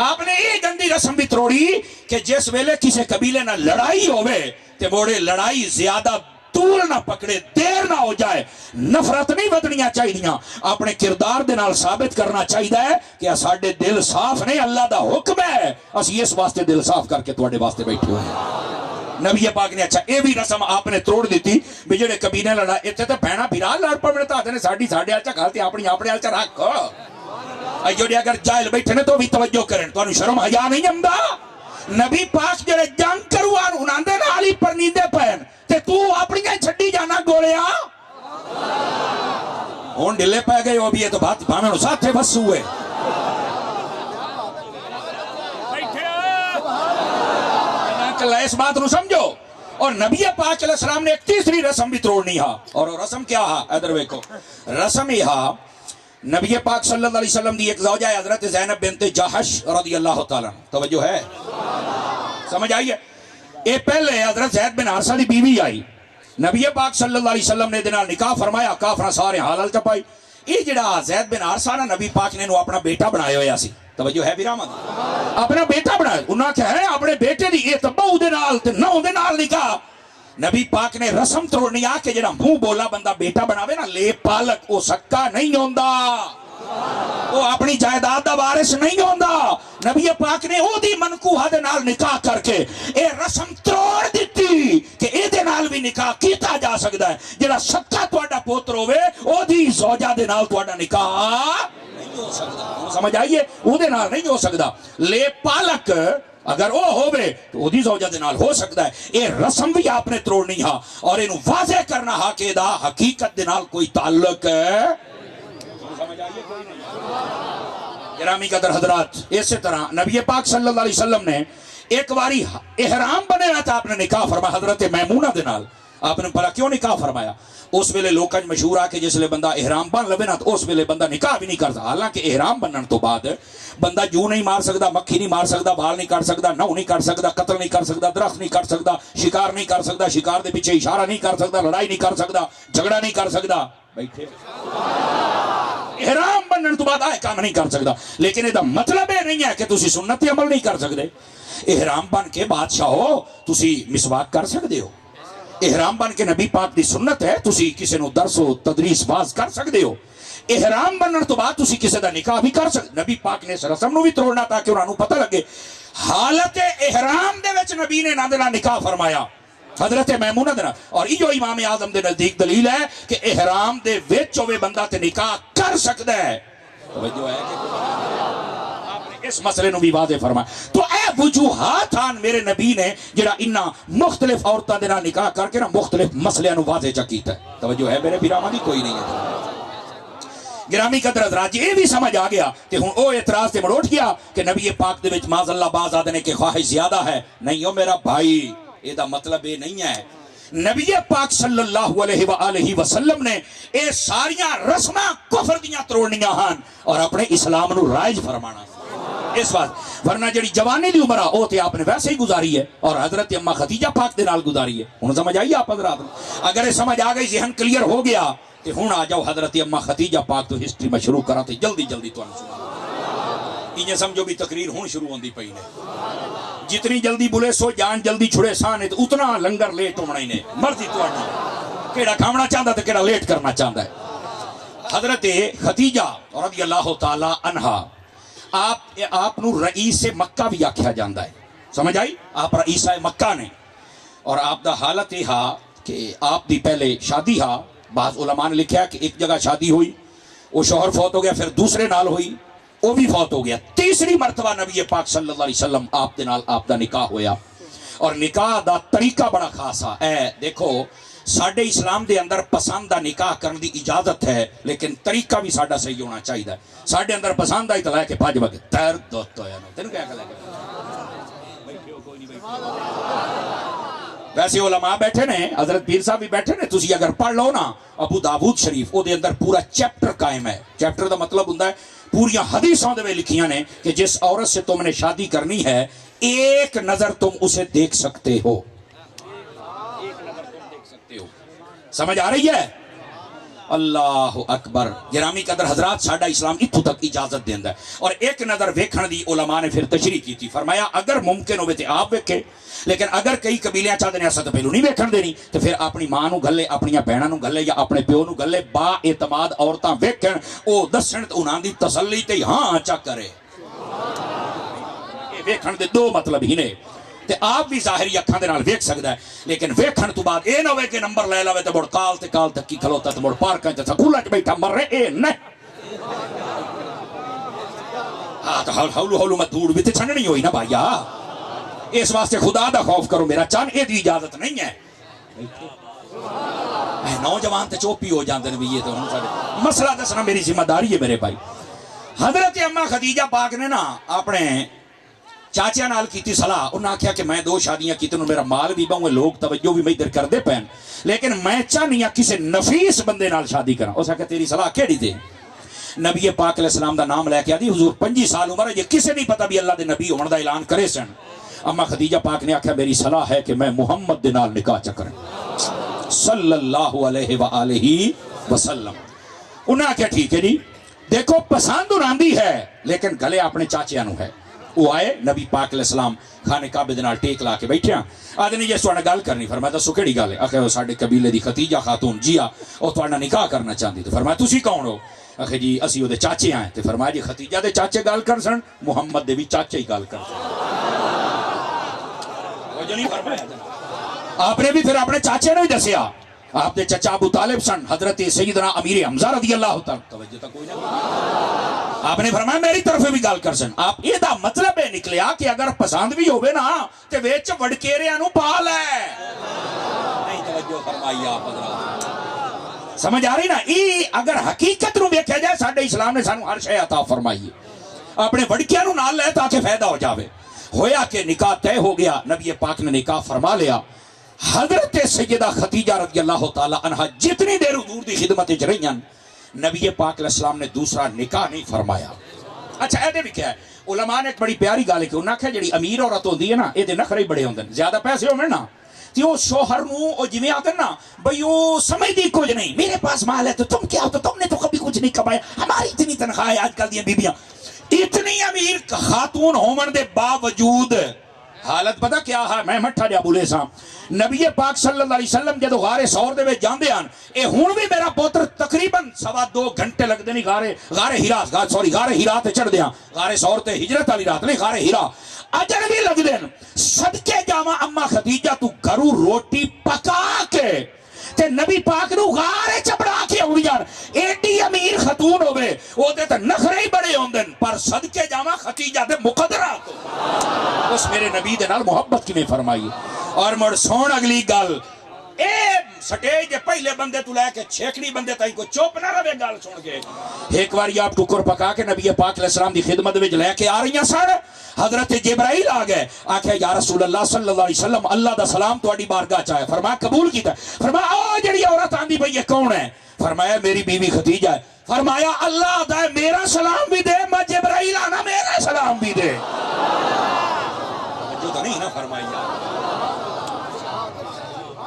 [SPEAKER 1] آپ نے اے گندی رسم بھی توڑی کہ جس ویلے کسی قبیلے نہ لڑائی ہوئے تے موڑے لڑائی زیادہ طول نہ پکڑے دیر نہ ہو جائے نفرت نہیں بدنیاں چاہیے اپنے کردار دے نال ثابت کرنا چاہیے کہ ساڈے دل صاف نہیں اللہ دا حکم ہے اسی اس واسطے دل صاف کر کے تواڈے واسطے بیٹھے ہوئے ہیں نبی پاک نے اچھا اے بھی رسم آپ نے توڑ دیتی بھی جڑے قبیلے لڑا ایتھے تے بہنا بھرا لڑ پونے تے آدھے نے ساڈی ساڈے ال چ گل تے اپنی اپنے ال چ رکھ اے جڑے اگر جاہل بیٹھے نے تو بھی توجہ کرن تانوں شرم حیا نہیں آندا نبی پاک جڑے جنگ کروان انہاں دے نال ہی پرنیندے پین تے تو اپنی چھڈی جانا گولیا ہن ڈلے پے گئے او بھی تو بات بھاویں ساتھے وسو ہوئے اس بات نو سمجھو اور نبی پاک علیہ السلام نے ایک تیسری رسم بھی توڑنی ہا اور رسم کیا ہا ادھر ویکھو رسم یہ ہا نبی پاک صلی اللہ علیہ وسلم دی ایک زوجہ ہے حضرت زینب بنت جاحش رضی اللہ تعالیٰ عنہ. توجہ ہے؟ سمجھ آئی ہے؟ اے پہلے حضرت زید بن حارثہ دی بیوی آئی, نبی پاک صلی اللہ علیہ وسلم نے دنال نکاح فرمایا, کافرہ سارے حالل چپائی. یہ جڑا زید بن حارثہ نا نبی پاک نے اپنا بیٹا بنایا ہویا سی. توجہ ہے بیرامد؟ اپنا بیٹا بنایا. انہاں کہا ہے اپنے بیٹے دی یہ تباہ دے نال تے نہ دے نال نکاح. نبی پاک نے رسم توڑنی آ کہ جڑا منہ بولا بندہ بیٹا بناوے نا لے پالک او سکا نہیں ہوندا, وہ اپنی جائیداد دا وارث نہیں ہوندا. نبی پاک نے او دی منکوہا دے نال نکاح کر کے اے رسم توڑ دیتی کہ اے دے نال بھی نکاح کیتا جا سکتا ہے. جڑا سکا تہاڈا پوتر ہوے او دی زوجہ دے نال تہاڈا نکاح نہیں ہو سکتا. سمجھ آئیے؟ او دے نال نہیں ہو سکتا. لے پالک اگر وہ ہوئے تو وہ دی زوجہ دے نال ہو سکتا ہے. اے رسم بھی آپ نے توڑنی ہا اور انہوں واضح کرنا ہا کہ دا حقیقت دے نال کوئی تعلق ہے. سمجھ آئیے؟ کوئی نہیں. گرامی قدر حضرات, اسی طرح نبی پاک صلی اللہ علیہ وسلم نے ایک باری احرام بنے رہا تھا, آپ نے نکاح فرمایا حضرت میمونہ دے نال. آپ نے پڑھا کیوں نکاح فرمایا؟ اس ویلے لوکاں مشہور آ کہ جس لئے بندہ احرام بن لبے نا تو اس ویلے بندہ نکاح بھی نہیں کرتا. حالانکہ احرام بنن تو بعد بندہ جو نہیں مار سکتا, مکھی نہیں مار سکتا, بال نہیں کر سکتا, نو نہیں کر سکتا, قتل نہیں کر سکتا, درخت نہیں کر سکتا, شکار نہیں کر سکتا, شکار دے پیچھے اشارہ نہیں کر سکتا, لڑائی نہیں کر سکتا, جھگڑا نہیں کر سکتا. بیٹھے احرام بنن تو بعد آئے کام نہیں کر سکتا. لیکن یہ مطلب یہ نہیں ہے کہ تسی سنت عمل نہیں کر سکتے. احرام بن کے بادشاہ ہو تسی مسواک کر سکتے ہو. احرام بن کے نبی پاک دی سنت ہے تسی کسی نو درس و تدریس باز کر سکتے ہو. احرام بنن تو بعد تسی کسی دا نکاح بھی کر سکتے. نبی پاک نے اس رسم نو بھی توڑنا تاکہ انہوں پتہ لگے. حالت احرام دے وچ نبی نے نہ نکاح فرمایا حضرت میمونہ دے نال. اور یہ جو امام اعظم دے نزدیک دلیل ہے کہ احرام دے وچ ہوے بندہ تے نکاح کر سکتا ہے. توجہ ہے کہ آپ نے اس مسئلے نو بھی واضح فرمایا. تو اے وجوہات آن میرے نبی نے جڑا انہاں مختلف عورتاں دے نال نکاح کر کے نا مختلف مسئلے نو واضح چا کیتا ہے. توجہ ہے میرے پیراں دی؟ کوئی نہیں ہے. گرامی قدر حضرات, یہ بھی سمجھ آ گیا کہ ہن او اعتراض تے مڑ اٹھ گیا کہ نبی پاک دے وچ معاذ اللہ بعض آدھنے کے خواہش زیادہ ہے. نہیں ہو میرا بھائی, یہ دا مطلب یہ نہیں ہے. نبی پاک صلی اللہ علیہ وآلہ وسلم نے اے ساریاں رسماں کفر دیاں توڑنیاں ہن اور اپنے اسلام نو رائج فرمانا اس بات. ورنہ جڑی جوانی دی عمرہ او تے آپ نے ویسے ہی گزاری ہے اور حضرت اماں خدیجہ پاک دے نال گزاری ہے. ہن سمجھ آئی آپ حضرات؟ اگر یہ سمجھ آ گئی, ذہن کلیئر ہو گیا, تو ہن آ جاؤ حضرت اماں خدیجہ پاک تو ہسٹری میں شروع کرا تے جلدی جلدی تو سنا. یہ سمجھو بھی تقریر ہون شروع ہوندی پئی نے. جتنی جلدی بولے سو جان جلدی چھڑے سانے تو اتنا لنگر لیٹ ہونا ہی نے. مرضی تہاڈی, کیڑا کھاونا چاہندا تے کیڑا لیٹ کرنا چاہندا ہے. حضرت خدیجہ رضی اللہ تعالی عنہا آپ نو رئیس مکہ بھی آکھیا جاندا ہے. سمجھ آئی؟ آپ رئیسہ مکہ نے. اور آپ دا حالت یہ ہا کہ آپ دی پہلے شادی ہا. بعض علماء نے لکھا کہ ایک جگہ شادی ہوئی, وہ شوہر فوت ہو گیا, پھر دوسرے نال ہوئی, وہ بھی فوت ہو گیا. تیسری مرتبہ نبی پاک صلی اللہ علیہ وسلم آپ دے نال آپ دا نکاح ہویا. اور نکاح دا طریقہ بڑا خاص ہے. اے دیکھو ساڈے اسلام دے اندر پسند دا نکاح کرن دی اجازت ہے, لیکن طریقہ بھی ساڈا صحیح ہونا چاہیے. ساڈے اندر پسند آئی تو لے کے بھج بھج تیر دوت ہویا نو تینوں کیا لے کے ویسے علماء بیٹھے نے, حضرت پیر صاحب بھی بیٹھے نے. تسی اگر پڑھ لو نا ابو داود شریف, او دے اندر پورا چیپٹر قائم ہے. چیپٹر دا مطلب ہوندا ہے پوریاں حدیثوں دے لکھیاں نے کہ جس عورت سے تم نے شادی کرنی ہے ایک نظر تم اسے دیکھ سکتے ہو. ایک نظر تم دیکھ سکتے ہو. سمجھ آ رہی ہے؟ اللہ اکبر. گرامی قدر حضرات, ساڈا اسلام اتھوں تک اجازت دیندا ہے. اور ایک نظر ویکھن دی علماء نے پھر تشریح کی تھی. فرمایا اگر ممکن ہوئے تے آپ ویکھے, لیکن اگر کئی قبیلیاں چاہتے ہیں ایسا تو پہلو نہیں ویکھن دینی, تو پھر اپنی ماں نو گلے, اپنی بہناں نو گلے, یا اپنے پیو نو گلے. با اعتماد عورتاں ویکھن, او دسن تے انہاں دی تسلی تے ہاں چا کرے. یہ ویکھن دے دو مطلب ہی نے. تے آپ بھی ظاہری اکھاں دے نال ویکھ سکدا ہے, لیکن ویکھن تو بعد اے نہ ہوے کہ نمبر لے لوے تے مڑ کال تک کی کھلوتا تے مڑ پارکاں تے سکولاں تے بیٹھا مر رہے. اے نہیں, ہاں تو ہولو ہولو میں دھوڑ بھی تے چھننی ہوئی نا بھائیا. اس واسطے خدا دا خوف کرو میرا چان, اے دی اجازت نہیں ہے. نوجوان تے چوپی ہو جاندے نے بھی. یہ تو مسئلہ دسنا میری ذمہ داری ہے میرے بھائی. حضرت اماں خدیجہ پاک نے نا اپنے چاچیا نال کیتی صلاح. انہاں آکھیا کہ میں 2 شادیاں کیتی, میرا مال بھی بہوں, لوگ توجہ بھی میں ادھر کر دے پین, لیکن میں چاہنی ہاں کسی نفیس بندے نال شادی کراں. اس آکھیا تیری صلاح کیڑی دے؟ نبی پاک علیہ السلام دا نام لے کے آدھی حضور 25 سال عمر ہے یہ کسے نہیں پتا بھی اللہ دے نبی ہونے دا اعلان کرے سن. اما خدیجہ پاک نے آکھا میری صلاح ہے کہ میں محمد دے نال نکاح چکریں صلی اللہ علیہ وآلہ وسلم. انہاں آکھا ٹھیک ہے جی دیکھو پسند انہاں ہے لیکن گلے اپنے چاچیاں نو ہے. وہ آئے نبی پاک علیہ السلام خانے کعبے دے نال ٹیک لا کے بیٹھے ہیں. آدھے جی تواڈے گل کرنی. فرمایا دسو کیڑی گل ہے؟ آکھے ساڈے قبیلے دی خدیجہ خاتون جیا او تواڈا نکاح کرنا چاہندی. تو فرمایا تسی کون ہو؟ آکھے جی اسی او دے چاچے ہیں. تے فرمایا جی خدیجہ دے چاچے گل کر سن محمد دے بھی چاچے ہی گل کر سن. وہ جو نہیں فرمایا آپ نے بھی پھر اپنے چاچے نے بھی دسیا. آپ دے چچا ابو طالب سن حضرت سیدنا امیر حمزہ رضی اللہ تعالی. توجہ تک کوئی نہ. آپ نے فرمایا میری طرف بھی گل کر سن. آپ یہ دا مطلب ہے نکلیا کہ اگر پسند بھی ہوئے نا تے ویچ وڑکیریاں نو پال ہے. نہیں توجہ فرمائی آپ حضرات سمجھ آ رہی نا. ای اگر حقیقت نو دیکھا جائے ساڈے اسلام نے سانو ہر شے عطا فرمائی ہے. اپنے وڑکیاں نو نال لے تاکہ فائدہ ہو جاوے. ہویا کہ نکاح طے ہو گیا. نبی پاک نے نکاح فرما لیا. حضرت سیدہ خدیجہ رضی اللہ تعالی عنہ جتنی دیر حضور دی خدمت وچ رہیاں نبی پاک علیہ السلام نے دوسرا نکاح نہیں فرمایا. اچھا ایدے بھی کیا ہے علماء نے ایک بڑی پیاری گل کہ انہاں کہ جڑی امیر عورت ہوندی ہے نا اے دے نخرے بڑے ہوندے نے. زیادہ پیسے ہوندے نا تے او شوہر نو او جویں آندے نا بھئی او سمجھدی کچھ نہیں. میرے پاس مال ہے تو تم کیا ہو تو تم نے تو کبھی کچھ نہیں کمایا. ہماری اتنی تنخواہ ہے آج کل دی بیبیاں اتنی امیر خاتون ہون دے باوجود حالت پتہ کیا ہے. میں مٹھا جا بولے ساں نبی پاک صلی اللہ علیہ وسلم جدو غار سور دے وچ جاندے ہن اے ہن بھی میرا پوتر تقریباً 2.25 گھنٹے لگدے نہیں غار ہیرا تے چڑھ دیاں. غار سور تے ہجرت والی رات نہیں غار ہیرا اجر بھی لگدے ہیں. صدقے جاواں اما خدیجہ تو گھروں روٹی پکا کے تے نبی پاک نو غارے چپڑا کے ہوئی یار ایڈی امیر خاتون ہوئے او دے تے نخرے ہی بڑے ہوندن پر صدقے جاواں خدیجہ دے مقدرات اس میرے نبی دے نال محبت کی میں فرمائی. اور مڑ سون اگلی گل اے سٹیج دے پہلے بندے تو لے کے چھیکڑی بندے تائی کو چوپ نہ رہے گل سن کے. ایک بار آپ ٹکر پکا کے نبی پاک علیہ السلام دی خدمت وچ لے کے آ رہی سن. حضرت جبرائیل آ گئے. آکھے یا رسول اللہ صلی اللہ علیہ وسلم اللہ دا سلام تواڈی بارگاہ چ ہے. فرمایا قبول کیتا. فرمایا او جڑی عورت آندی پئی یہ کون ہے؟ فرمایا میری بیوی خدیجہ ہے. فرمایا اللہ دا میرا سلام بھی دے میں جبرائیل آنا میرا سلام بھی دے. جو تو نہیں نہ فرمایا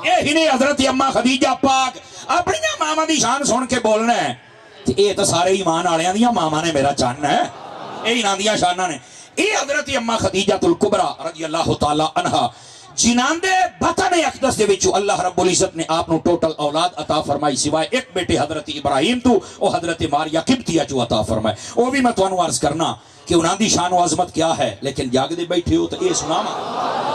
[SPEAKER 1] یہ ہی حضرت اما خدیجہ پاک اپنی ماما دی شان سن کے بولنا ہے. یہ تو سارے ایمان والیاں دیاں ماما نے میرا چان ہے. یہ انہاں دیاں شاناں نے. یہ حضرت اما خدیجہ الکبریٰ رضی اللہ تعالی عنہ جنہاں دے بطن اقدس دے وچوں اللہ رب العزت نے آپ نو ٹوٹل اولاد عطا فرمائی سوائے ایک بیٹے حضرت ابراہیم تو او حضرت ماریا قبطیہ جو عطا فرمائے. وہ بھی میں تانوں عرض کرنا کہ انہاں دی شان و عظمت کیا ہے لیکن جاگ دے بیٹھے ہو تو یہ سناواں.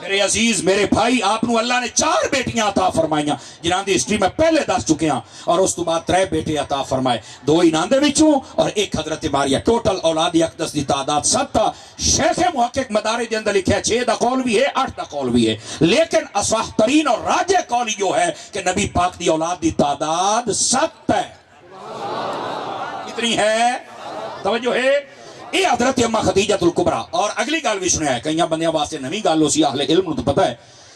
[SPEAKER 1] میرے عزیز میرے بھائی آپ نو اللہ نے 4 بیٹیاں عطا فرمائیاں جنہاں دی ہسٹری میں پہلے دس چکے ہیں اور اس تو بعد 3 بیٹے عطا فرمائے. 2 انہاں دے وچوں اور 1 حضرت ماریا. ٹوٹل اولاد اقدس دی تعداد 7. شیخ محقق مدارج دے اندر لکھا ہے 6 دا قول بھی ہے 8 دا قول بھی ہے لیکن اصح ترین اور راجح قول یہ ہے کہ نبی پاک دی اولاد دی تعداد 7 ہے. کتنی ہے؟ توجہ ہے. یہ حضرت اما خدیجہ الکبریٰ. اور اگلی گل بھی سنیا ہے کئیاں بندیاں واسطے نویں گل اسی اہل علم نو تو پتہ ہے.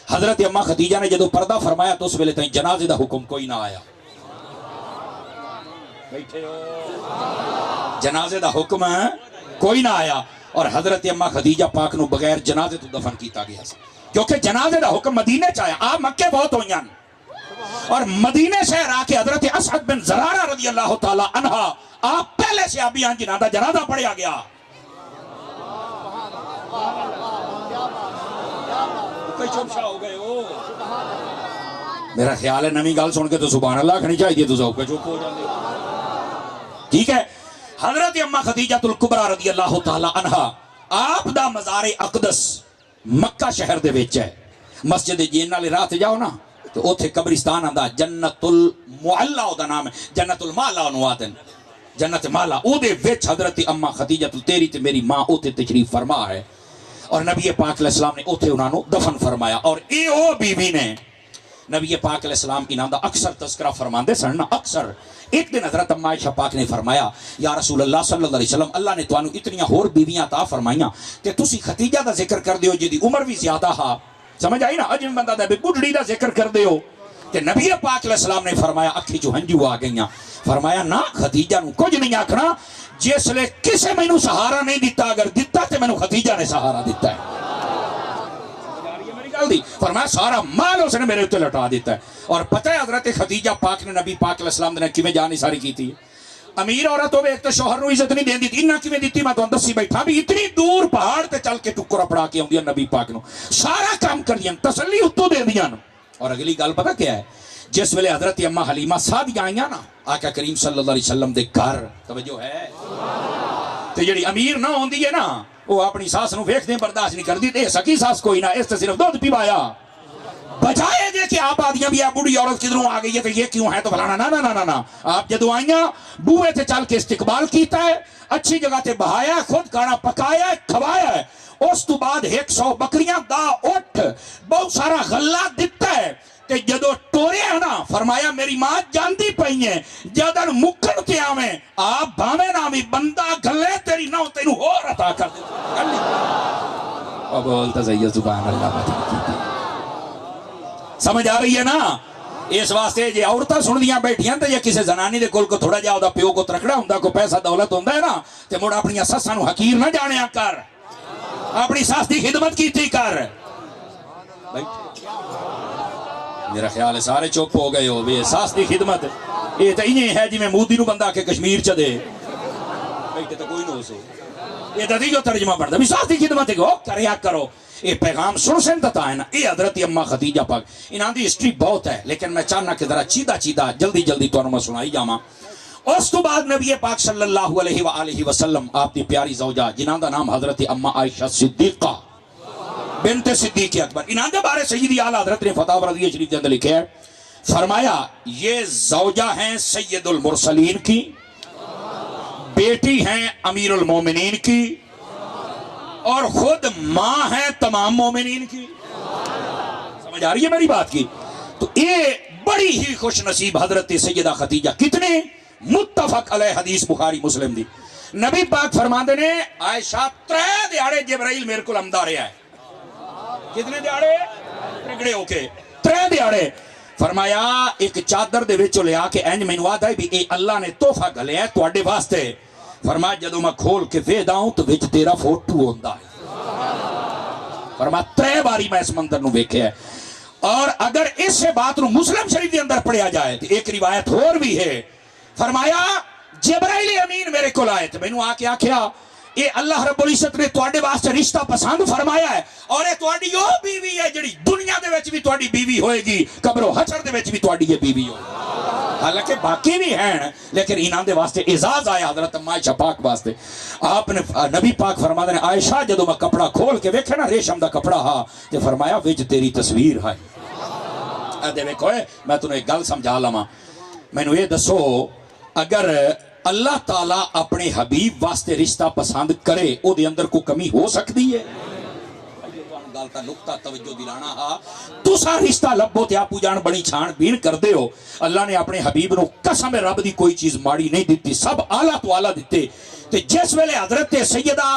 [SPEAKER 1] حضرت اما خدیجہ نے جدو پردہ فرمایا تو اس ویلے تائیں جنازے دا حکم کوئی نہ آیا. بیٹھے ہو جنازے دا حکم کوئی نہ آیا اور حضرت اما خدیجہ پاک نو بغیر جنازے تو دفن کیتا گیا کیونکہ جنازے دا حکم مدینے چ آیا. آپ مکے بہت ہوئیاں اور مدینے سے آ کے حضرت اسعد بن زرارہ رضی اللہ تعالی عنہ آپ پہلے سے ابھی جنازہ جنازہ پڑھیا گیا. ہو گئے ہو میرا خیال ہے نویں گل سن کے تو سبحان اللہ کھنی چاہیے تو سب چپ ہو جاتے. ٹھیک ہے. حضرت اما خدیجہ الکبریٰ رضی اللہ تعالی عنہ آپ دا مزار اقدس مکہ شہر دے وچ ہے. مسجد جین والے راہ تے جاؤ نا تو اوتھے قبرستان آندا جنت المعلا او دا نام ہے. جنت المعلا اونوں آدن جنت مالا. او دے وچ حضرت اما خدیجہ تیری تے میری ماں اوتھے تشریف فرما ہے اور نبی پاک علیہ السلام نے اوتھے انہاں نو دفن فرمایا. اور اے او بی بی نے نبی پاک علیہ السلام انہاں دا اکثر تذکرہ فرماندے سن. اکثر ایک دن حضرت اما عائشہ پاک نے فرمایا یا رسول اللہ صلی اللہ علیہ وسلم اللہ نے تانوں اتنی ہور بیویاں عطا فرمائیاں تے تسی خدیجہ دا ذکر کر دیو جدی عمر بھی زیادہ ہا. سمجھ آئی نا. اج بندہ دا بڈڑی دا ذکر کر دیو کہ نبی پاک علیہ السلام نے فرمایا اکھی جو ہنجو آ گئیاں، فرمایا نہ خدیجہ نو کچھ نہیں آکھنا، جس لے کسے میں نو سہارا نہیں دیتا، اگر دیتا تے میں نو خدیجہ نے سہارا دیتا ہے۔ فرمایا سارا مال اس نے میرے اتنے لٹا دیتا ہے۔ اور پتہ ہے حضرت خدیجہ پاک نے نبی پاک علیہ السلام نے کیویں جان ساری کی تھی؟ امیر عورت ہوئے ایک تو شوہر نو عزت نہیں دین دیتی، انہاں کیویں دیتی میں تو دسی بیٹھا بھی، اتنی دور پہاڑ تے چل کے ٹکر اپڑا کے آؤندیاں نبی پاک نو، سارا کام کر دیاں، تسلی اتوں دے دیاں۔ اور اگلی گل پتہ کیا ہے؟ جس ویلے حضرت اماں حلیمہ سعدیہ آئیاں نا آقا کریم صلی اللہ علیہ وسلم دے گھر، توجہ ہے، تے جڑی امیر نہ ہوندی ہے نا وہ اپنی ساس نو ویکھ دیں برداشت نہیں کردی، تے سکی ساس کوئی نہ، اس تے صرف دودھ پیوایا، بجائے دے کہ آپ آدیاں بھی بوڑھی عورت کدھروں آ گئی ہے تو یہ کیوں ہے تو فلانا، نہ نہ نہ نہ، آپ جدو آئیاں بوئے تے چل کے استقبال کیتا ہے، اچھی جگہ تے بہایا ہے، خود کھانا پکایا ہے، کھوایا ہے، اس تو بعد 100 بکریاں دا اٹھ بہت سارا غلہ دیتا ہے، تے جدو ٹورے ہیں نا فرمایا میری ماں جاندی پئی ہیں جدن مکن تے آویں آپ بھاویں نامی بندہ گلے تیری نہ تینو اور عطا کر دے۔ اور بولتا زیہ زبان اللہ بتا، سمجھ آ رہی ہے نا؟ اس واسطے جے عورتاں سن دیاں بیٹھیاں تے یہ کسے زنانی دے کول کو تھوڑا جا دا پیو کو ترکڑا ہوندا، کو پیسہ دولت ہوندا ہے نا تے مڑ اپنی سساں نو حقیر نہ جانیا کر، اپنی ساس دی خدمت کیتی کر۔ میرا خیال ہے سارے چپ ہو گئے ہو بے، ساس دی خدمت یہ تو انہیں ہے جی میں مودی نو بندہ کے کشمیر چ دے بیٹھے تو کوئی نہ ہو سو، یہ تو جو ترجمہ پڑھتا بھی ساس دی خدمت کو کریا کرو۔ یہ پیغام سن سنتا ہے نا، یہ حضرت اماں خدیجہ پاک انہاں دی ہسٹری بہت ہے، لیکن میں چاہنا کہ ذرا چیدہ جلدی جلدی تو میں سنائی جاواں۔ اس تو بعد نبی پاک صلی اللہ علیہ وآلہ وسلم آپ دی پیاری زوجہ جنہاں دا نام حضرت اماں عائشہ صدیقہ بنت صدیق اکبر، انہاں دے بارے سیدی اعلیٰ حضرت نے فتح رضیہ شریف کے اندر لکھے ہے، فرمایا یہ زوجہ ہیں سید المرسلین کی، بیٹی ہیں امیر المومنین کی، اور خود ماں ہیں تمام مومنین کی۔ سمجھ آ رہی ہے میری بات کی؟ تو یہ بڑی ہی خوش نصیب حضرت سیدہ خدیجہ، کتنے متفق علیہ حدیث بخاری مسلم دی، نبی پاک فرماندے نے عائشہ 3 دیہاڑے جبرائیل میرے کو لمدا رہا ہے، کتنے دیہاڑے؟ پرگڑے ہو کے 3 دیہاڑے، فرمایا ایک چادر دے وچوں لے آ کے اینج مینوں آدا ہے بھی اے اللہ نے تحفہ گھلیا ہے تواڈے واسطے، فرمایا جدو میں کھول کے ویدا ہوں تو وچ تیرا فوٹو ہوندا ہے، فرمایا 3 باری میں اس منظر نو ویکھیا ہے۔ اور اگر اس سے بات نو مسلم شریف کے اندر پڑھیا جائے تو ایک روایت اور بھی ہے، فرمایا جبرائیل امین میرے کو آئے تو مینوں آ کے آکھیا اے اللہ رب العزت نے تواڈے واسطے رشتہ پسند فرمایا ہے، اور اے تواڈی او بیوی ہے جڑی دنیا دے وچ بھی تواڈی بیوی ہوئے گی، قبر و حشر دے وچ بھی تواڈی یہ بیوی ہوئے گی۔ حالانکہ باقی بھی ہیں لیکن انہاں دے واسطے اعزاز آیا حضرت عائشہ پاک واسطے۔ آپ نے نبی پاک فرماتے ہیں عائشہ جدو میں کپڑا کھول کے ویکھے نا ریشم دا کپڑا ہا تے فرمایا وچ تیری تصویر ہے۔ دے ویکھو میں تنوں ایک گل سمجھا لواں، مینوں یہ دسو اگر اللہ تعالیٰ اپنے حبیب واسطے رشتہ پسند کرے او دے اندر کو کمی ہو سکتی ہے؟ گالتا نکتہ توجہ دلانا ہا، تسا رشتہ لبو تے آپو جان بڑی چھان بین کر دے ہو، اللہ نے اپنے حبیب نو قسم رب دی کوئی چیز ماڑی نہیں دیتی، سب آلہ تو آلہ دیتے، تے جس ویلے حضرت سیدہ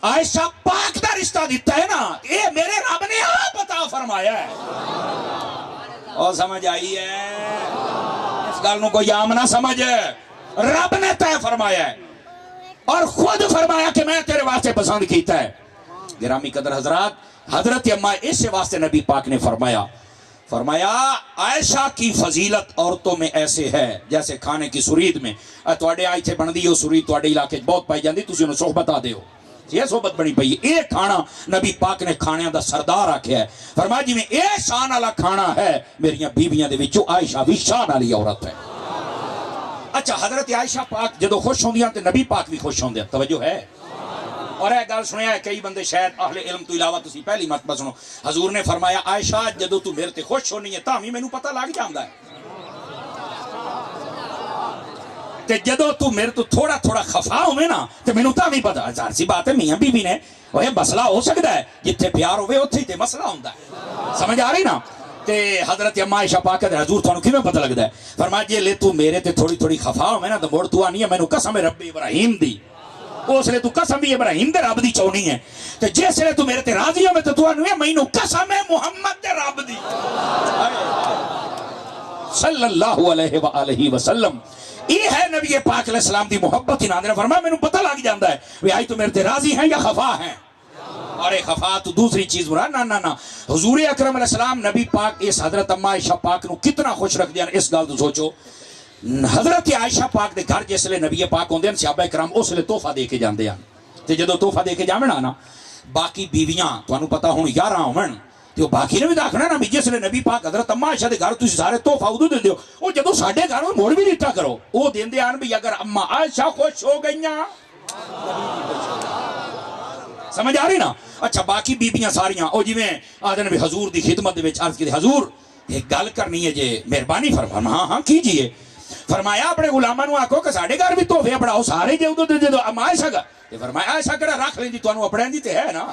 [SPEAKER 1] عائشہ پاک دا رشتہ دیتا ہے نا، اے میرے رب نے آپ عطا فرمایا ہے۔ اور سمجھ آئی ہے؟ اس گل نو کوئی عام نہ سمجھ، رب نے طے فرمایا ہے اور خود فرمایا کہ میں تیرے واسطے پسند کیتا ہے۔ گرامی قدر حضرات، حضرت اماں اس واسطے نبی پاک نے فرمایا عائشہ کی فضیلت عورتوں میں ایسے ہے جیسے کھانے کی سرید میں، تواڈے آئی تھے بن دی ہو سرید تواڈے علاقے بہت پائی جاندی، تسی انہوں صحبت آ دے ہو، یہ صحبت بنی پئی، اے کھانا نبی پاک نے کھانے دا سردار آکھیا ہے، فرمایا جی میں اے شان والا کھانا ہے، میریاں بیویاں دے وچوں عائشہ بھی شان والی عورت ہے۔ اچھا حضرت عائشہ پاک جدو خوش ہوندیاں تے نبی پاک بھی خوش ہوندے، توجہ ہے؟ اور ایک گل سنیا ہے کئی بندے شاید اہل علم تو علاوہ تسی پہلی مرتبہ سنو، حضور نے فرمایا عائشہ جدو تو میرے تے خوش ہونی ہے تاں مینوں پتہ لگ جاندا ہے، تے جدو تو میرے تو تھوڑا تھوڑا خفا ہوئے نا تے مینوں تاں بھی پتہ، ظاہر سی بات ہے میاں بیوی نے وہ مسئلہ ہو سکتا ہے، جتھے پیار ہوئے اتھے تے مسئلہ ہوندا ہے، سمجھ آ رہی نا؟ تے حضرت اماں عائشہ پاک دے حضور تانوں کیویں پتہ لگدا ہے؟ فرمایا جے لے تو میرے تے تھوڑی تھوڑی خفا ہوے نا تے مڑ تو آنی ہے مینوں قسم رب ابراہیم دی، اس لے تو قسم بھی ابراہیم دے رب دی چونی ہے، تے جس لے تو میرے تے راضی ہوے تے تو آنی ہے مینوں قسم ہے محمد دے رب دی۔ صلی اللہ علیہ وآلہ وسلم. یہ ہے نبی پاک علیہ السلام دی محبت. انہوں نے فرمایا میں پتہ لگ جاتا ہے وہ آئی تو میرے تے راضی ہیں یا خفا ہیں. اور ایک خفا تو دوسری چیز مراد نہ حضور اکرم علیہ السلام نبی پاک اس حضرت اما عائشہ پاک نو کتنا خوش رکھ دیا. اس گل تو سوچو حضرت عائشہ پاک دے گھر جس لے نبی پاک ہوندے ہیں صحابہ کرام اس لے تحفہ دے کے جاندے ہیں. تے جدوں تحفہ دے کے جاویں نا باقی بیویاں تانوں پتہ ہن 11 ہون تے باقی نے بھی داکھنا نا بھی جس لے نبی پاک حضرت اما عائشہ دے گھر تسی سارے تحفہ ادو دیندے ہو او جدوں ساڈے گھر موڑ بھی دتا کرو او دیندے آن بھی اگر اما عائشہ خوش ہو گئیاں سمجھ آ رہی نا. اچھا باقی بیبیاں ساریاں او جی میں آدھے نبی حضور دی خدمت دے وچ عرض کی حضور ایک گل کرنی ہے جے مہربانی فرما. ہاں کیجئے. فرمایا اپنے غلاماں نو آکھو کہ ساڈے گھر بھی تحفے بڑھاؤ سارے جے ادو دے دو اما عائشہ گا. تے فرمایا عائشہ کڑا رکھ لیندی تانوں اپنے دی تے ہے نا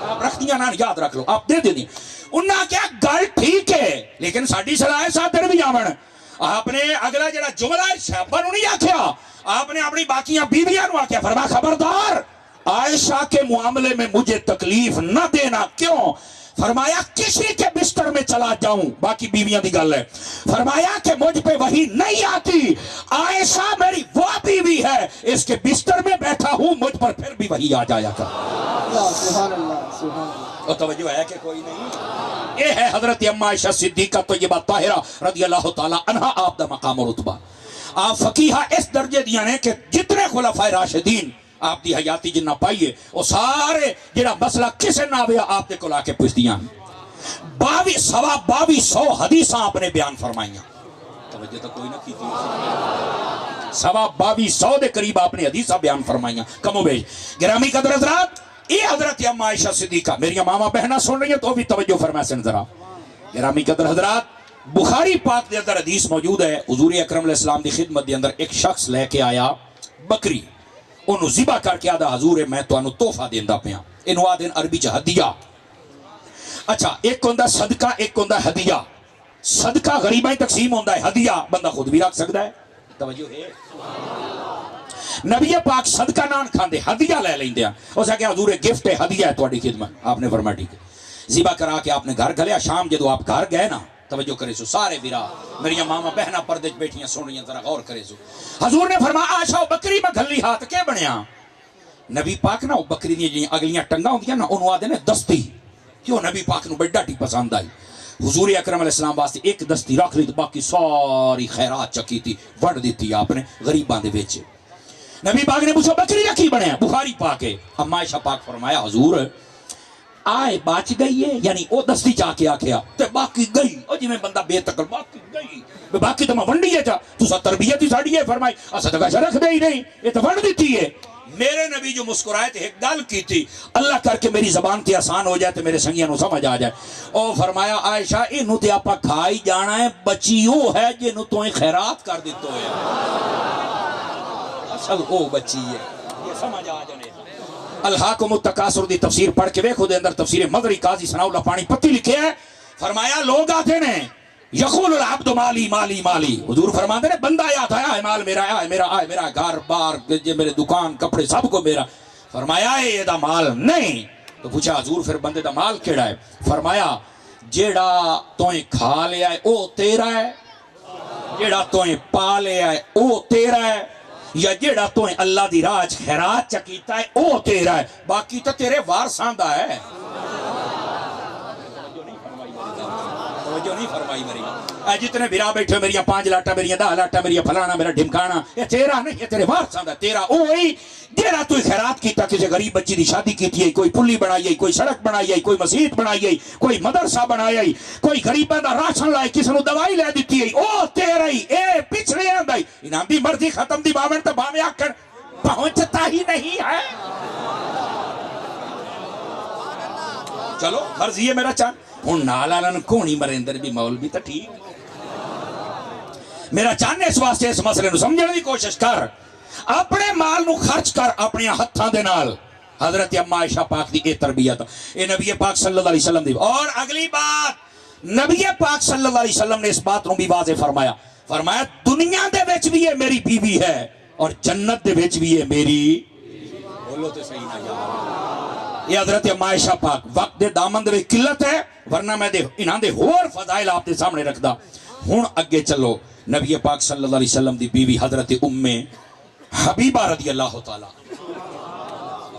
[SPEAKER 1] آپ رکھ دیاں نا یاد رکھ لو آپ دے دیں. انہاں کیا گل ٹھیک ہے لیکن ساڈی صلاح ساتھ بھی جاون. آپ نے اگلا جڑا جملہ ہے صحابہ نو نہیں آکھیا آپ نے اپنی باقیاں بیویاں نو آکھیا. فرمایا خبردار عائشہ کے معاملے میں مجھے تکلیف نہ دینا. کیوں؟ فرمایا کسی کے بستر میں چلا جاؤں باقی بیویاں دی گل ہے. فرمایا کہ مجھ پہ وحی نہیں آتی. عائشہ میری وہ بیوی ہے اس کے بستر میں بیٹھا ہوں مجھ پر پھر بھی وحی آ جایا کر.
[SPEAKER 2] سبحان اللہ سبحان اللہ.
[SPEAKER 1] اور توجہ ہے کہ کوئی نہیں. یہ ہے حضرت اما عائشہ صدیقہ طیبہ طاہرہ رضی اللہ تعالی عنہا. آپ دا مقام و رتبہ آپ فقیہہ اس درجے دیا نے کہ جتنے خلفائے راشدین آپ دی حیاتی جنہ پائیے وہ سارے جڑا مسئلہ کسے نہ ہویا آپ دے کول آ کے پوچھ دیاں. 2200 حدیثاں آپ نے بیان فرمائیاں. توجہ تو کوئی نہ کیتی. 2200 دے قریب آپ نے حدیثاں بیان فرمائیاں کم و بیش. گرامی قدر حضرات یہ حضرت اما عائشہ صدیقہ میری ماما بہنہ سن رہی ہیں تو بھی توجہ فرمائیں سن ذرا. گرامی قدر حضرات بخاری پاک دے اندر حدیث موجود ہے. حضور اکرم علیہ السلام دی خدمت دے اندر ایک شخص لے کے آیا بکری. انہوں ذبح کر کے آدھا حضور میں تو انہوں تحفہ دیندہ پیا. انہوں آدھیں عربی چا ہدیہ. اچھا ایک ہوندہ صدقہ ایک ہوندہ ہدیہ. صدقہ غریبائیں تقسیم ہوندہ ہے ہدیہ بندہ خود بھی رکھ سکتا ہے. توجہ ہے نبی پاک صدقہ نان کھاندے ہدیہ لے لیندے ہیں. اس نے کہا حضور گفٹ ہے ہدیہ ہے تواڈی خدمت. آپ نے فرمایا ٹھیک ہے. ذبح کرا کے آپ نے گھر گھلیا. شام جدو آپ گھر گئے نا توجہ کرے سو سارے بیرا میری ماما بہنہ پردے بیٹھیاں سن رہی ہیں ذرا غور کرے سو. حضور نے فرمایا عائشہ بکری میں گھلی ہاتھ کے بنیا. نبی پاک نا بکری دی جی اگلیاں ٹنگاں ہوندیاں نا انہوں آدھے نے دستی. کیوں نبی پاک نو بڑا ٹی پسند آئی. حضور اکرم علیہ السلام واسطے ایک دستی رکھ لی تو باقی ساری خیرات چکی تھی وڑ دیتی آپ نے غریباں دے وچ. نبی پاک نے پوچھا بکری کا کی بنیا. بخاری پاک ہے. اما عائشہ پاک فرمایا حضور آئے باچ گئی ہے یعنی او دستی چاہ کے آکھیا تے باقی گئی. او جی میں بندہ بے تکل باقی گئی باقی تو میں ونڈی ہے چاہ تو سا تربیت ہی ساڑی ہے. فرمائی صدقہ شرک دے ہی نہیں یہ تو ونڈ دیتی ہے. میرے نبی جو مسکرائے تھے ایک گل کی تھی اللہ کر کے میری زبان تے آسان ہو جائے تو میرے سنگیاں نو سمجھ آ جائے. او فرمایا عائشہ انہوں تے آپا کھائی جانا ہے بچیو ہے جنہوں تو خیرات کر دیتو ہے. اصل او بچی ہے یہ سمجھ آ جانے. الحاکم التکاثر دی تفسیر پڑھ کے ویکھو دے اندر تفسیر مدری قاضی ثناء اللہ پانی پتی لکھے ہے. فرمایا لوگ آتے نے یقول العبد مالی مالی مالی. حضور فرماتے نے بندہ آتا ہے مال میرا ہے میرا گھر بار میرے دکان کپڑے سب کو میرا. فرمایا یہ دا مال نہیں. تو پوچھا حضور پھر بندے دا مال کیڑا ہے. فرمایا جیڑا تویں کھا لیا ہے او تیرا ہے جیڑا تویں پا لیا ہے او تیرا ہے یا جیڑا تو اللہ دی راج خیرات چکیتا ہے او تیرا ہے باقی تو تیرے وارثاں دا ہے. توجہ نہیں فرمائی میری. اے جتنے بھرا بیٹھے میری 5 لاٹا میری 10 لاٹا میری فلانا میرا ڈھمکانا یہ تیرا نہیں یہ تیرے وارثاں دا. تیرا اوہی جیڑا تو خیرات کیتا کسی غریب بچی دی شادی کیتی ہے کوئی پلی بنائی ہے کوئی سڑک بنائی ہے کوئی مسجد بنائی ہے کوئی مدرسہ بنایا ہے کوئی غریباں دا راشن لائے کسی نو دوائی لے دیتی ہے او تیرا ہی. اے پچھڑے آندا ہی انہاں دی مرضی ختم دی باون تے باویں آکھن پہنچتا ہی نہیں ہے. چلو مرضی ہے میرا چان ہن نالالن کونی مریندر بھی مولوی تے ٹھیک. میرا چاہنے اس واسطے اس مسئلے نو سمجھنے دی کوشش کر اپنے مال نو خرچ کر اپنے ہتھاں دے نال. حضرت اما عائشہ پاک دی اے تربیت اے نبی پاک صلی اللہ علیہ وسلم دی. اور اگلی بات نبی پاک صلی اللہ علیہ وسلم نے اس بات نو بھی واضح فرمایا. فرمایا دنیا دے وچ بھی یہ میری بیوی ہے اور جنت دے وچ بھی یہ میری. بولو تے صحیح نہ یار. یہ حضرت اما عائشہ پاک وقت دے دامن دے قلت ہے ورنہ میں دے انہاں دے ہور فضائل آپ دے سامنے رکھدا. ہن اگے چلو نبی پاک صلی اللہ علیہ وسلم دی بیوی حضرت ام حبیبہ رضی اللہ تعالی،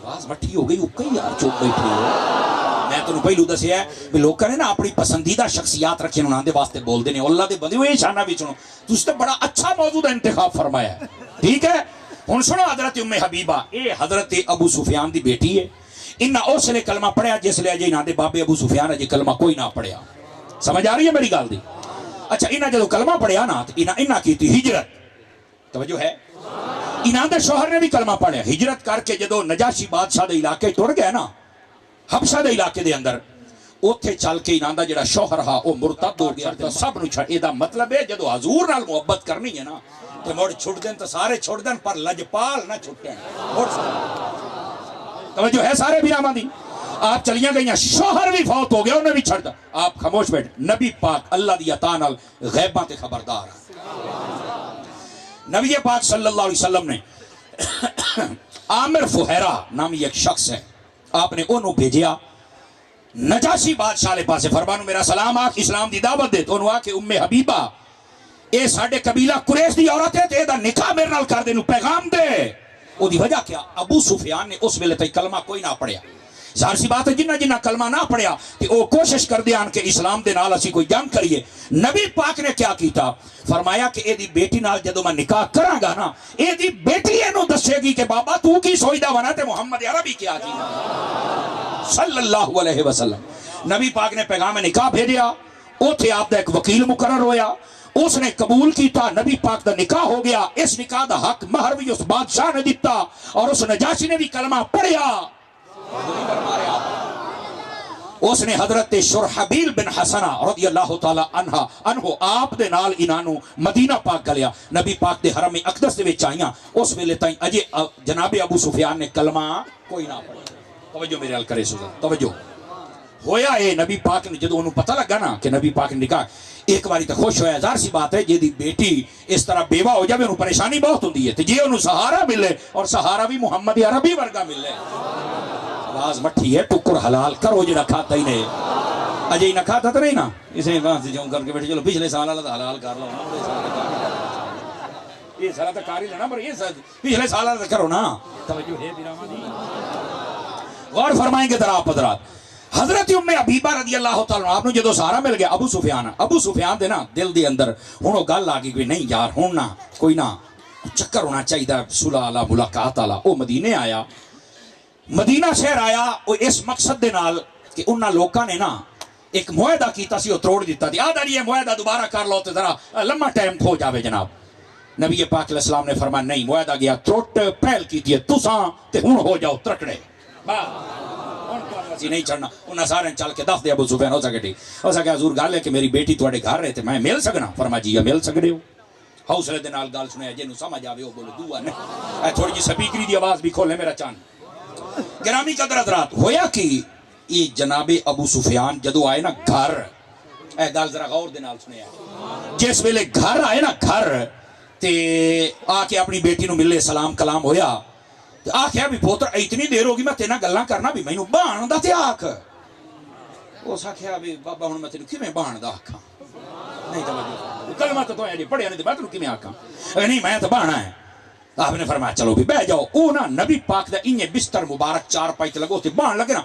[SPEAKER 1] آواز مٹھی ہو گئی اکئی یار چوپ بیٹھے ہو. میں تنوں پہلو دسیا ہے بھی لوکاں نے نا اپنی پسندیدہ شخصیات رکھے انہاں دے واسطے بول دے نے. اللہ دے بندے ہوئے شانہ بھی سنو، تس تے بڑا اچھا موضوع دا انتخاب فرمایا ہے. ٹھیک ہے ہن سنو حضرت ام حبیبہ اے حضرت ابو سفیان دی بیٹی ہے. انہاں اس لیے کلمہ پڑھیا جس لیے اجے انہاں دے بابے ابو سفیان اجے کلمہ کوئی نہ پڑھیا. سمجھ آ رہی ہے میری گل دی؟ اچھا انہاں جدوں کلمہ پڑھیا نا تے انہاں کیتی ہجرت. توجہ ہے؟ انہاں دے شوہر نے بھی کلمہ پڑھیا. ہجرت کر کے جدوں نجاشی بادشاہ دے علاقے ٹر گئے نا حبشہ دے علاقے دے اندر، اوتھے چل کے انہاں دا جڑا شوہر ہا او مرتد ہو گیا تے سب نو چھڑ. اے دا مطلب ہے جدوں حضور نال محبت کرنی ہے نا تے مڑ چھڑ دین تے سارے چھڑ دین پر لجپال نہ چھٹن. توجہ ہے سارے بیراواں دی؟ آپ چلیاں گئیاں، شوہر بھی فوت ہو گیا انہیں بھی چھڑ دا. آپ خاموش بیٹھ. نبی پاک اللہ دی عطا نال غیباں تے خبردار ہے. نبی پاک صلی اللہ علیہ وسلم نے عامر فہیرہ نامی ایک شخص ہے، آپ نے انہوں بھیجیا نجاشی بادشاہ لے پاسے. فرمانو میرا سلام آکھ اسلام دی دعوت دے. تو انہوں آکھ ام حبیبہ اے ساڑھے قبیلہ قریش دی عورت ہے تے دا نکاح میرے نال کر دے، نو پیغام دے. او دی وجہ کیا؟ ابو سفیان نے اس ویلے تے کلمہ کوئی نہ پڑھیا. ظاہر سی بات ہے جنہ جنہ کلمہ نہ پڑھیا کہ او کوشش کر دیان کہ اسلام دے نال اسی کوئی جنگ کریے. نبی پاک نے کیا کیتا؟ فرمایا کہ اے دی بیٹی نال جدو میں نکاح کراں گا نا اے دی بیٹی اینو دسے گی کہ بابا تو کی سوچدا ونا تے محمد عربی کیا کی صلی اللہ علیہ وسلم. نبی پاک نے پیغام نکاح بھیجیا. اوتھے آپ دا ایک وکیل مقرر ہویا، اس نے قبول کیتا. نبی پاک دا نکاح ہو گیا. اس نکاح دا حق مہر بھی اس بادشاہ نے دیتا اور اس نجاشی نے بھی کلمہ پڑھیا. اس نے حضرت شرحبیل بن حسنہ رضی اللہ تعالی عنہ آپ دے نال انہوں مدینہ پاک گلیا. نبی پاک دے حرم اقدس دے وچ آئیاں. اس ویلے تائیں اجے جناب ابو سفیان نے کلمہ کوئی نہ پڑھا. توجہ میرے حال کرے سوزن توجہ. ہویا اے نبی پاک نے جدو انہوں پتہ لگا نا کہ نبی پاک نے نکاح ایک باری تو خوش ہویا. ظاہر سی بات ہے جے دی بیٹی اس طرح بیوہ ہو جائے انہوں پریشانی بہت ہوندی ہے تے جے انہوں سہارا ملے اور سہارا بھی محمد عربی ورگا ملے. آواز مٹھی ہے ٹکر حلال کرو جڑا کھاتا ہی نہیں. اجے ہی نہ کھاتا تو نہیں نا اسے کہاں سے جاؤں کر کے بیٹھے چلو پچھلے سال اللہ حلال کر لو یہ سارا تو کار ہی لینا پر یہ پچھلے سال اللہ کرو نا. توجہ ہے بیراواں دی؟ غور فرمائیں گے ذرا آپ حضرات. حضرت ام حبیبہ رضی اللہ تعالیٰ آپ نے جدو سہارا مل گیا ابو سفیان دے نا دل دے اندر ہن وہ گل آ گئی کہ نہیں یار ہن نہ کوئی نہ چکر ہونا چاہیے صلح والا ملاقات والا. وہ مدینے آیا، مدینہ شہر آیا وہ اس مقصد دے نال کہ انہاں لوکاں نے نا ایک معاہدہ کیتا سی وہ توڑ دیتا دی. آدھا یہ معاہدہ دوبارہ کر لو تے ذرا لمبا ٹائم کھو جاوے جناب. نبی پاک علیہ السلام نے فرمایا نہیں معاہدہ گیا ترٹ پہل کیتی ہے تساں تے ہن ہو جاؤ ترکڑے نہیں چڑھنا. انہاں سارے چل کے دس دے ابو سفیان ہو سکے ٹھیک ہو سکے حضور گل ہے کہ میری بیٹی تواڈے گھر رہے تے میں مل سکنا. فرمایا جی مل سکدے ہو. حوصلے دے نال گل سنیا جنوں سمجھ آوے او بولو دعا نہیں. اے تھوڑی جی سپیکری دی آواز بھی کھولے میرا چان. گرامی قدر حضرات ہویا کہ یہ جناب ابو سفیان جدو آئے نا گھر اے گل ذرا غور دے نال سنیا جس ویلے گھر آئے نا گھر تے آ کے اپنی بیٹی نو ملے سلام کلام ہویا. آخیا بھی پوتر اتنی دیر ہوگی میں تینا گلاں کرنا بھی مینوں بہن دا تے آکھ. اس آخیا بھی بابا ہن میں تینوں کیویں بہن دا آکھاں؟ نہیں توجہ کلمہ تو جی پڑھیا نہیں تے میں تینوں کیویں آکھاں؟ نہیں میں تو بہنا ہے. آپ نے فرمایا چلو بھی بیٹھ جاؤ. او نا نبی پاک دا انہیں بستر مبارک چار پائی تے لگو تے بہن لگے نا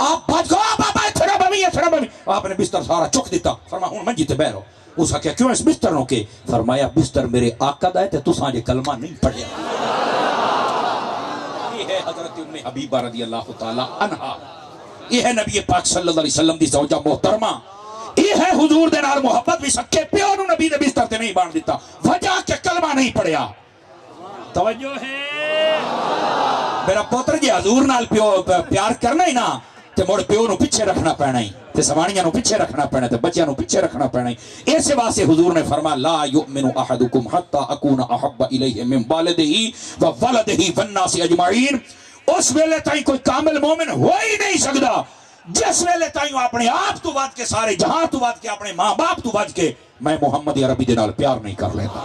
[SPEAKER 1] آپ بھج گو بابا تھڑا بمی تھڑا بمی. آپ نے بستر سارا چک دیتا. فرمایا ہن منجی تے بیٹھ رہو. اس آخیا کیوں اس بستر نو کے؟ فرمایا بستر میرے آقا دا ہے تے تساں جے کلمہ نہیں پڑھیا. حضرت ام حبیبہ رضی اللہ تعالی عنہا یہ ہے نبی پاک صلی اللہ علیہ وسلم دی زوجہ محترمہ. یہ ہے حضور دے نال محبت بھی سکے پیو نو نبی دے بستر تے نہیں بان دیتا وجہ کہ کلمہ نہیں پڑھیا. توجہ ہے میرا پوتر جی حضور نال پیو پیار کرنا ہی نا تے مڑ پیو نو پیچھے رکھنا پینا ہی تے سوانیاں نو پیچھے رکھنا پینا تے بچیاں نو پیچھے رکھنا پینا ہی. اس واسطے حضور نے فرمایا لا یؤمن احدکم حتی اکون احب الیہ من والدہ و ولدہ والناس اجمعین. اس ویلے تائیں کوئی کامل مومن ہو ہی نہیں سکدا جس ویلے تائیں اپنے آپ تو ود کے سارے جہاں تو ود کے اپنے ماں باپ تو ود کے میں محمد عربی دے نال پیار نہیں کر لیتا.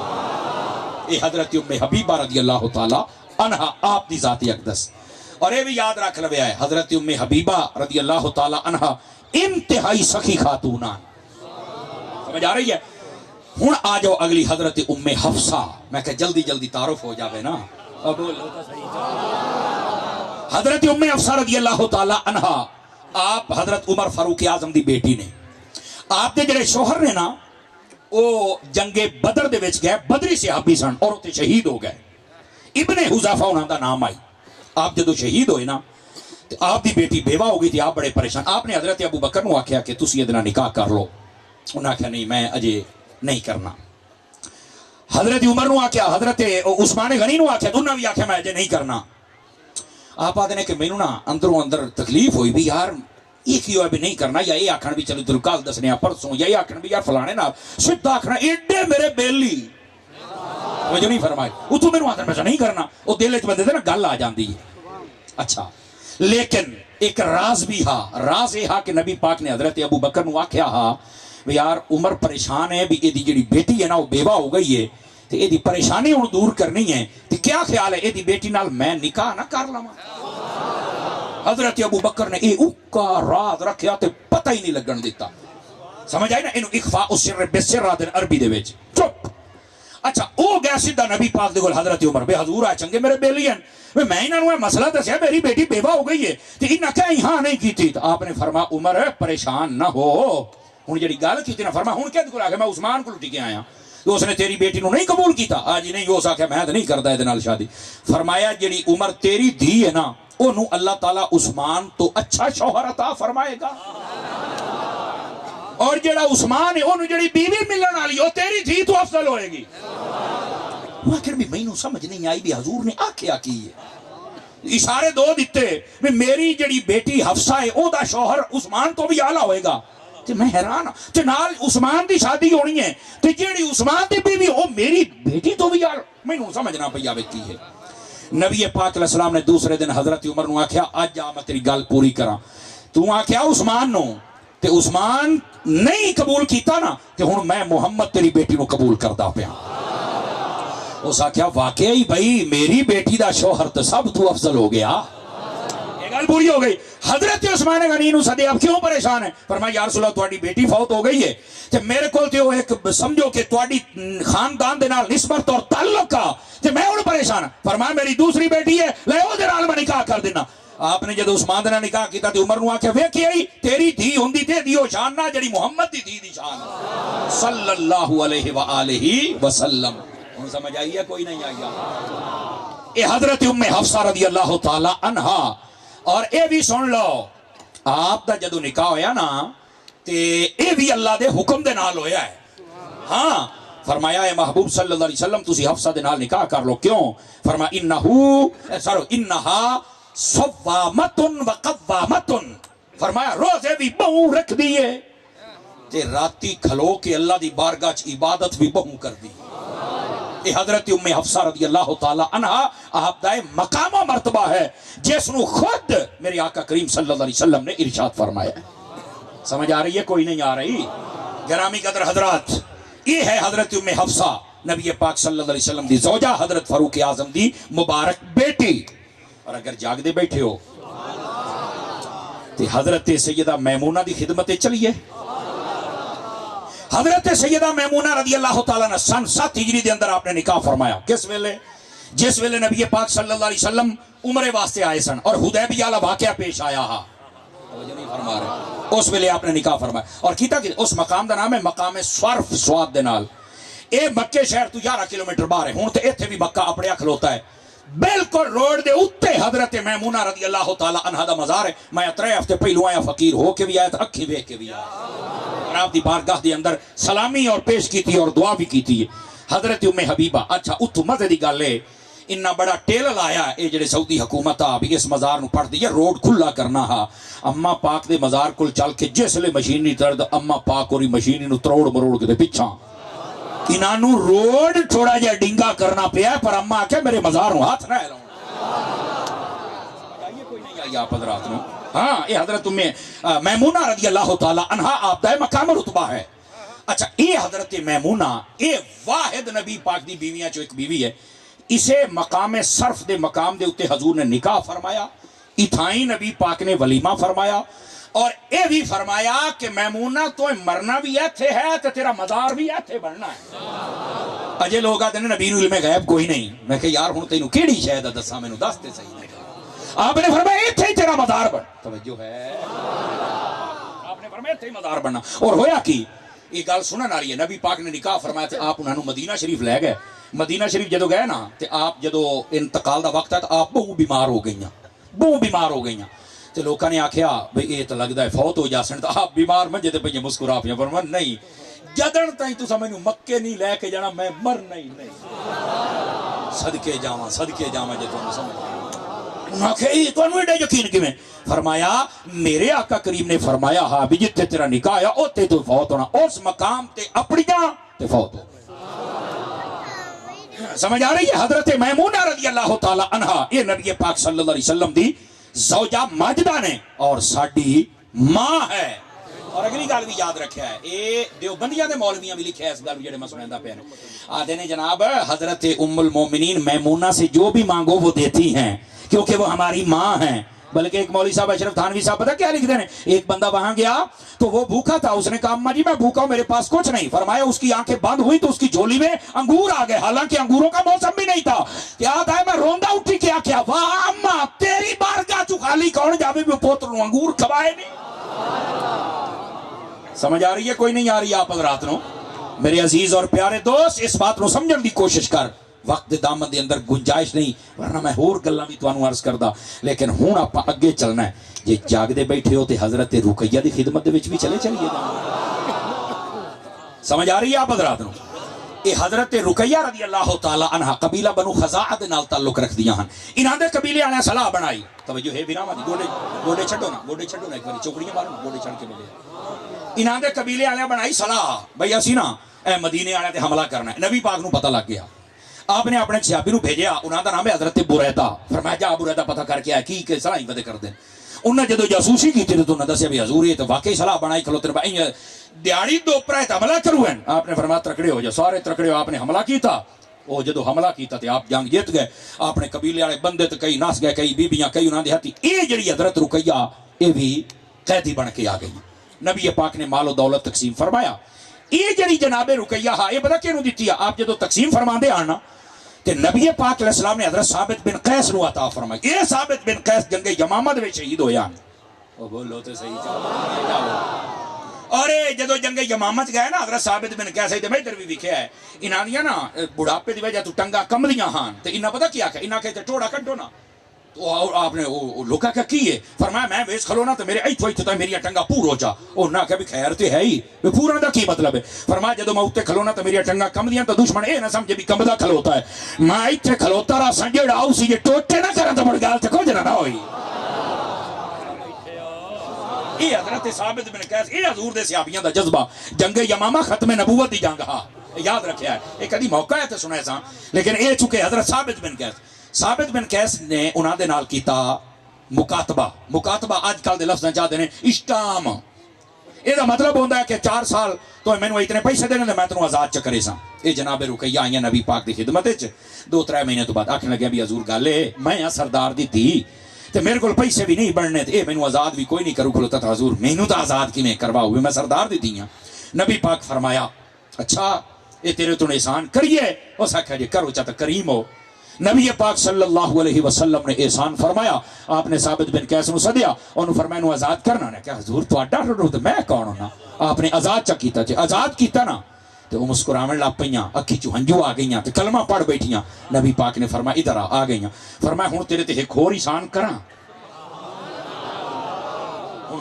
[SPEAKER 1] اے حضرت ام حبیبہ رضی اللہ تعالی عنہا آپ دی ذات اقدس. اور یہ بھی یاد رکھ لوے آئے حضرت ام حبیبہ رضی اللہ تعالی عنہا انتہائی سخی خاتونان. سمجھ آ رہی ہے؟ ہوں آ جاؤ اگلی حضرت ام حفصہ. میں کہ جلدی جلدی تعارف ہو جاوے نا. حضرت ام حفصہ رضی اللہ تعالی عنہا آپ حضرت عمر فاروق اعظم دی بیٹی نے. آپ دے جڑے شوہر نے نا وہ جنگ بدر دے وچ گئے, بدری صحابی سن اور اتنے شہید ہو گئے. ابن حذیفہ انہاں دا نام آئی. آپ جدو شہید ہوئے نا تو آپ دی بیٹی بیوہ ہو گئی تھی. آپ بڑے پریشان. آپ نے حضرت ابو بکر نو آکھیا کہ تسی ادنا نکاح کر لو. انہوں نے آکھیا نہیں میں اجے نہیں کرنا. حضرت عمر نو آکھیا, حضرت عثمان غنی نو آکھیا, دونوں بھی آکھیا میں اجے نہیں کرنا. آپ آدھے نے کہ مینوں نا اندروں اندر تکلیف ہوئی بھی یار یہ کیوں ہے بھی نہیں کرنا, یا یہ آکھن بھی چلو دلکال دسنے پرسوں, یا یہ آکھن بھی یار فلانے نال سیدھا آکھنا ایڈے میرے بیلی توجہ نہیں فرمائی. اتوں مینوں آدھے میں نہیں کرنا. وہ دل وچ بندے دے نا گل آ جاندی ہے. اچھا لیکن ایک راز بھی ہا. راز یہ ہا کہ نبی پاک نے حضرت ابو بکر نو آکھیا ہا یار عمر پریشان ہے بھی یہ جڑی بیٹی ہے نا وہ بیوہ ہو گئی ہے تو یہ پریشانی ہوں دور کرنی ہے تو کیا خیال ہے یہ بیٹی نال میں نکاح نہ کر لواں. حضرت ابو بکر نے یہ اکا راز رکھیا تے پتہ ہی نہیں لگن دیتا. سمجھ آئی نا, اینو اخفاء السر بالسر عربی دے وچ چپ. اچھا او گیا سیدھا نبی پاک دے کول حضرت عمر بے حضور آئے چنگے میرے بیلی ہیں میں انہاں نوں مسئلہ دسیا میری بیٹی بیوہ ہو گئی ہے تے انہاں کہیں ہاں نہیں کیتی. تو آپ نے فرمایا عمر پریشان نہ ہو. ہن جڑی گل کیتی نا فرمایا ہن کہتے کول آ کے میں عثمان کول ٹکے آیا تو اس نے تیری بیٹی نو نہیں قبول کیتا. جی نہیں اس آکھیا میں تے نہیں کردا اے دے نال شادی. فرمایا جڑی عمر تیری دھی ہے نا اونوں اللہ تعالی عثمان تو اچھا شوہر عطا فرمائے گا, اور جڑا عثمان ہے انہوں جڑی بیوی ملن والی وہ تیری تھی تو افضل ہوئے گی. آخر بھی مینوں سمجھ نہیں آئی بھی حضور نے آکھیا کی ہے. اشارے دو دیتے بھی میری جڑی بیٹی حفصہ ہے او دا شوہر عثمان تو بھی اعلیٰ ہوئے گا. تے میں حیران تے نال عثمان دی شادی ہونی ہے تے جڑی عثمان دی بیوی او میری بیٹی تو بھی اعلیٰ. مینوں سمجھنا پئی آوے کی ہے. نبی پاک علیہ السلام نے دوسرے دن حضرت عمر نو آکھیا اج آ میں تیری گل پوری کراں. تو آکھیا عثمان نو تے عثمان نہیں قبول کیتا نا کہ ہن میں محمد تیری بیٹی نو قبول کردا پیا. اس آکھیا واقعی بھائی میری بیٹی دا شوہر تو سب تو افضل ہو گیا. یہ گل پوری ہو گئی. حضرت عثمان غنی نو سدے اب کیوں پریشان ہے؟ فرمایا یا رسول اللہ تہاڈی بیٹی فوت ہو گئی ہے تے میرے کول تے ایک سمجھو کہ تہاڈی خاندان دے نال نسبت اور تعلق کا تے میں ہن پریشان ہاں. فرمایا میری دوسری بیٹی ہے لے او دے نال میں نکاح کر دینا. آپ نے جدو عثمان دے نال نکاح کیتا تے عمر نو آکھیا ویکھی آئی تیری دھی ہوندی تے دیو شان نہ جڑی محمد دی دھی دی شان صلی اللہ علیہ وآلہ وسلم. ہن سمجھ آئی ہے کوئی نہیں آئی؟ اے حضرت ام حفصہ رضی اللہ تعالی عنہا. اور اے بھی سن لو آپ دا جدو نکاح ہویا نا تے اے بھی اللہ دے حکم دے نال ہویا ہے. ہاں فرمایا اے محبوب صلی اللہ علیہ وسلم تسی حفصہ دے نال نکاح کر لو. کیوں؟ فرمایا انہا صوامتن و قوامتن. فرمایا روزے بھی بہوں رکھ دیئے تے راتی کھلو کے اللہ دی بارگاہ چ عبادت بھی بہوں کر دی. اے حضرت ام حفصہ رضی اللہ تعالی عنہا آپ دا مقام و مرتبہ ہے جس نو خود میرے آقا کریم صلی اللہ علیہ وسلم نے ارشاد فرمایا. سمجھ آ رہی ہے کوئی نہیں آ رہی؟ گرامی قدر حضرات یہ ہے حضرت ام حفصہ نبی پاک صلی اللہ علیہ وسلم دی زوجہ حضرت فاروق اعظم دی مبارک بیٹی. اور اگر جاگ دے بیٹھے ہو تے حضرت سیدہ میمونہ دی خدمت چلیے. حضرت سیدہ میمونہ رضی اللہ تعالیٰ نے سن 7 ہجری دے اندر آپ نے نکاح فرمایا. کس ویلے؟ جس ویلے نبی پاک صلی اللہ علیہ وسلم عمرے واسطے آئے سن اور حدیبیہ والا واقعہ پیش آیا ہا. فرما رہے اس ویلے آپ نے نکاح فرمایا اور کیتا کہ اس مقام دا نام ہے مقام صرف سواد دے نال. اے مکے شہر تو 11 کلومیٹر باہر ہے. ہن تے ایتھے بھی مکہ اپڑیا کھلوتا ہے بالکل روڈ دے اتے حضرت میمونہ رضی اللہ تعالی عنہا دا مزار ہے. میں 3 ہفتے پہلو آیا فقیر ہو کے بھی آیا تو اکھی ویکھ کے بھی آیا اور آپ دی بارگاہ دے اندر سلامی اور پیش کی تھی اور دعا بھی کی تھی حضرت ام حبیبہ. اچھا اتو مزے دی گل ہے انہا بڑا ٹیل لایا اے جڑے سعودی حکومت آ بھی اس مزار نو پڑھ دی روڈ کھلا کرنا ہا. اما پاک دے مزار کل چل کے جس لے مشینی ترد اما پاک اور مشینی نو تروڑ مروڑ کے دے پیچھا انہوں روڈ تھوڑا جا ڈنگا کرنا پیا پر اما آکے میرے مزار نو ہاتھ نہ ہلاؤں. آئیے کوئی نہیں آئی آپ حضرات نو. ہاں یہ حضرت میمونہ رضی اللہ تعالی عنہا آپ دا مقام رتبہ ہے. اچھا یہ حضرت میمونہ یہ واحد نبی پاک دی بیویاں چو ایک بیوی ہے. اسے مقام صرف دے مقام دے اتے حضور نے نکاح فرمایا. اتھائیں نبی پاک نے ولیمہ فرمایا. اور یہ بھی فرمایا کہ میمونہ تو مرنا بھی ایتھے ہے تو تیرا مزار بھی ایتھے بننا ہے. اجے لوگ آتے ہیں نبی نو علم غیب کوئی نہیں. میں کہ یار ہوں تینوں کیڑی شے دا دساں مینوں دس تے صحیح نہیں. آپ نے فرمایا ایتھے ہی تیرا مزار بن. توجہ ہے. آپ نے فرمایا ایتھے ہی مزار بننا. اور ہویا کی یہ گل سنن والی ہے. نبی پاک نے نکاح فرمایا تے آپ انہاں نو مدینہ شریف لے گئے. مدینہ شریف جدو گئے نا تے آپ جدو انتقال دا وقت ہے تو آپ بہت بیمار ہو گئیاں. بہت بیمار ہو گئیاں. تے لوکاں نے آکھیا بھئی یہ تو لگدا ہے فوت ہو جاسن. تو آپ بیمار منجے تے پئے مسکرا پیا. فرمایا نہیں جدن تائیں تساں مینوں مکے نہیں لے کے جانا میں مرنا ہی نہیں. صدقے جاواں جے تانوں سمجھ انہاں کہ یہ تانوں ایڈا یقین کیویں؟ فرمایا میرے آقا کریم نے فرمایا ہاں بھی جتھے تیرا نکاح ہے اوتھے تو فوت ہونا. اس مقام تے اپڑی جا تے فوت ہو. سمجھ آ رہی ہے؟ حضرت میمونہ رضی اللہ تعالی عنہا یہ نبی پاک صلی اللہ علیہ وسلم دی زوجہ ماجدہ نے اور ساڈی ماں ہے. اور اگلی گل بھی یاد رکھیا ہے اے دیوبندیاں دے مولویاں بھی لکھیا ہے اس گل جڑے میں سنیندا پیا آدھے نے جناب حضرت ام المومنین میمونہ سے جو بھی مانگو وہ دیتی ہیں کیونکہ وہ ہماری ماں ہیں. بلکہ ایک مولوی صاحب اشرف تھانوی صاحب پتہ کیا لکھتے ہیں؟ ایک بندہ وہاں گیا تو وہ بھوکا تھا. اس نے کہا اماں جی میں بھوکا ہوں میرے پاس کچھ نہیں. فرمایا اس کی آنکھیں بند ہوئی تو اس کی جھولی میں انگور آ گئے. حالانکہ انگوروں کا موسم بھی نہیں تھا. یاد ہے میں روندا اٹھی کیا واہ اماں تیری بارگاہ چ خالی کون جاوے بھی پوتر نو انگور کھوائے نہیں. سمجھ آ رہی ہے کوئی نہیں آ رہی آپ حضرات نو؟ میرے عزیز اور پیارے دوست اس بات نو سمجھن دی کوشش کر. وقت دامن دے اندر گنجائش نہیں ورنہ میں ہور گلاں بھی تانوں عرض کردا. لیکن ہن آپاں اگے چلنا ہے. جے جاگدے بیٹھے ہو تے حضرت رقیہ دی خدمت دے وچ بھی چلیے سمجھ آ رہی ہے آپ حضرات نو؟ اے حضرت رقیہ رضی اللہ تعالی عنہا قبیلہ بنو خزاعہ دے نال تعلق رکھ دیاں ہن. انہاں دے قبیلے والے صلاح بنائی. توجہ ہے بیراواں دی گوڈے چھڈو نا ایک باری چوکڑیاں مارو گوڈے چھڑ کے بولے. انہاں دے قبیلے والے بنائی صلاح بھئی اسی نا اے مدینے والے تے حملہ کرنا ہے. نبی پاک نو پتہ لگ گیا. آپ نے اپنے صحابی نو بھیجیا. انہاں دا نام ہے حضرت بریدہ. فرمایا جا بریدہ پتہ کر کے آیا کی صلاح ودے کر دین. انہاں جدو جاسوسی کیتی تے انہاں دسیا بھی حضور یہ تے واقعی صلاح بنائی کھلوتے بھائی دیاڑی دو پرے حملہ کرو ہیں. آپ نے فرمایا ترکڑے ہو جا. سارے ترکڑے ہو. آپ نے حملہ کیتا. او جدو حملہ کیتا تے آپ جنگ جیت گئے. آپ نے قبیلے والے بندے تے کئی نس گئے کئی بیبیاں کئی انہاں دے ہتھی. اے جڑی حضرت رقیہ اے بھی قیدی بن کے آ گئی. نبی پاک نے مال و دولت تقسیم فرمایا. یہ جڑی جناب رقیہ ہا یہ پتہ کیوں دتی ہے؟ آپ جدو تقسیم فرماندے آنا کہ نبی پاک علیہ السلام نے حضرت ثابت بن قیس نو عطا فرمائی. یہ ثابت بن قیس جنگ یمامہ دے وچ شہید ہویا. او بولو تے صحیح چاہو. اور جدو جنگ یمامہ چ گئے نا حضرت ثابت بن قیس تے میں ادھر بھی لکھیا ہے انہاں دیاں نا بڑھاپے دی وجہ تو ٹنگاں کملیاں ہاں تے انہاں پتہ کیا کہ انہاں کہتے ٹوڑا کڈو نا. تو آپ نے لوکا کیا کی ہے؟ فرمایا میں ویس کھلونا تو میرے ایتھوں ایتھوں تک میری ٹنگا پور ہو جا. او نہ کہ بھی خیر تے ہے ہی پورا دا کی مطلب ہے؟ فرمایا جدو میں اوتے کھلونا تو میری ٹنگا کم دیاں تو دشمن اے نہ سمجھے بھی کمدا کھلوتا ہے. میں ایتھے کھلوتا رہا سنجڑا او سی یہ ٹوٹے نہ کرا تو بڑ گل تے کچھ نہ ہوئی. یہ حضرت ثابت بن قیس یہ حضور دے صحابیاں دا جذبہ. جنگ یمامہ ختم نبوت دی جنگ ہا یاد رکھیا ہے. ایک کدی موقع ہے تے سنائے سا لیکن اے چکے حضرت ثابت بن قیس نے انہاں دے نال کیتا مکاتبہ آج کل دے لفظ چاہتے ہیں اشتام. یہ مطلب ہوتا ہے کہ 4 سال تو میں اتنے پیسے دینے میں تینوں آزاد چ کرے سا. یہ جناب رقیہ آئیاں نبی پاک دی خدمت 2-3 مہینے تو بعد آکھنے لگیا بھی حضور گل ہے میں ہاں سردار دی تھی تے میرے کو پیسے بھی نہیں بننے تے میں آزاد بھی کوئی نہیں کروں. کھلوتا تھا حضور مینوں تو آزاد کی میں کرواؤ میں سردار دی تھی ہاں. نبی پاک فرمایا اچھا یہ تیرے تو احسان کریے. اس آکھیا جی کرو چاہتا کریم ہو. نبی پاک صلی اللہ علیہ وسلم نے احسان فرمایا. آپ نے ثابت بن قیس نو سدیا انہوں فرمایا انہوں آزاد کرنا نے. کیا حضور تو اڈا رو تو میں کون ہونا؟ آپ نے آزاد چا کیتا جے آزاد کیتا نا تو وہ مسکراون لگ پیاں اکھی چوں ہنجو آ گئیاں تے کلمہ پڑھ بیٹھیاں. نبی پاک نے فرمایا ادھر آ گئیاں. فرمایا ہن تیرے تے ایک اور احسان کراں.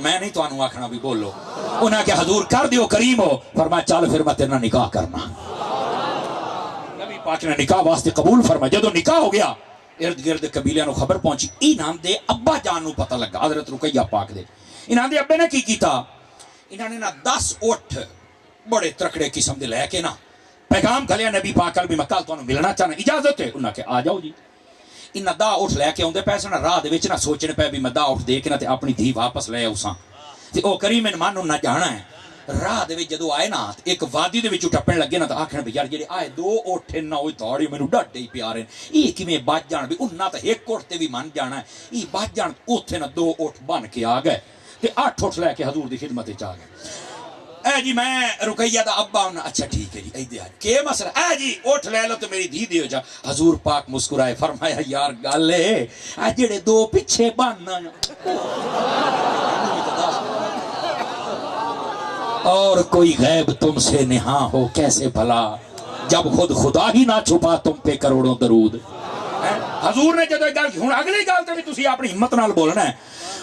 [SPEAKER 1] میں نہیں تانوں آکھنا بھی بولو. انہاں کہ حضور کر دیو کریم ہو. فرمایا چل پھر میں تیرے نال نکاح کرنا. پاک نے نکاح واسطے قبول فرمایا. جدو نکاح ہو گیا ارد گرد قبیلیاں نو خبر پہنچی. انہاں دے ابا جان نو پتہ لگا حضرت رقیہ پاک دے. انہاں دے ابے نے کی کیتا؟ انہاں نے نا 10 اٹھ بڑے ترکڑے قسم دے لے کے نا پیغام کھلیا نبی پاک کل بھی میں کل تانوں ملنا چاہنا اجازت ہے؟ انہاں کہ آ جاؤ جی. انہاں 10 اٹھ لے کے اوندے پیسے نا راہ دے وچ نا سوچنے پے بھی میں 10 اٹھ دے کے نا تے اپنی دھی واپس لے آؤساں تے او کریم من نہ جانا ہے. راہ دے وچ جدوں آئے نا ایک وادی دے وچ ٹپن لگے نا تے آکھن بھی یار جڑے آئے 2 اٹھ نہ ہوئی تھوڑی مینوں ڈاڈے ہی پیارے ای کیویں بچ جان بھی انہاں تے ایک اٹھ تے بھی من جانا ہے ای بچ جان اوتھے نا 2 اٹھ بن کے آ گئے. تے 8 اٹھ لے کے حضور دی خدمت وچ آ گئے. اے جی میں رقیہ دا ابا ہوں. اچھا ٹھیک ہے جی ایدے آ کے مسئلہ. اے جی اٹھ لے لو تو میری دھی دیو جا. حضور پاک مسکرائے فرمایا یار گل ہے اے جڑے 2 پیچھے بننا اور کوئی غیب تم سے نہاں ہو کیسے بھلا جب خود خدا ہی نہ چھپا تم پہ کروڑوں درود. حضور نے جدو گل ہوں اگلی گل تے بھی تسی اپنی ہمت نال بولنا ہے.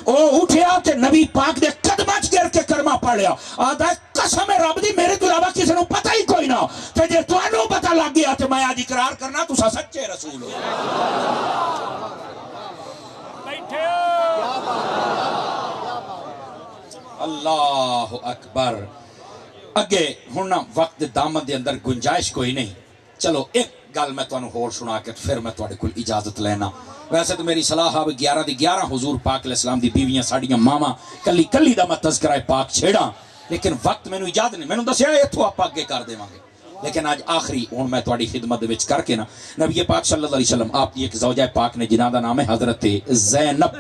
[SPEAKER 1] او اٹھیا تے نبی پاک دے قدماں وچ گر کے کلمہ پڑھ لیا. آندا قسم رب دی میرے تو علاوہ کسی نوں پتہ ہی کوئی نہ تے جے تانوں پتہ لگ گیا تے میں اج اقرار کرنا تسا سچے رسول ہو. بیٹھے اللہ اکبر. اگے ہن نا وقت دامن دے اندر گنجائش کوئی نہیں. چلو ایک گل میں تانوں ہور سنا کے پھر میں تواڈے کول اجازت لینا. ویسے تو میری صلاح ہے 11 دی 11 حضور پاک علیہ السلام دی بیویاں ساڈیاں ماواں کلی کلی دا میں تذکرہ پاک چھیڑاں لیکن وقت مینوں اجازت نہیں. مینوں دسیا ایتھوں آپ اگے کر دیواں گے لیکن آج آخری ہن میں تواڈی خدمت وچ کر کے نا نبی پاک صلی اللہ علیہ وسلم آپ کی ایک زوجہ پاک نے جنہاں دا نام ہے حضرت زینب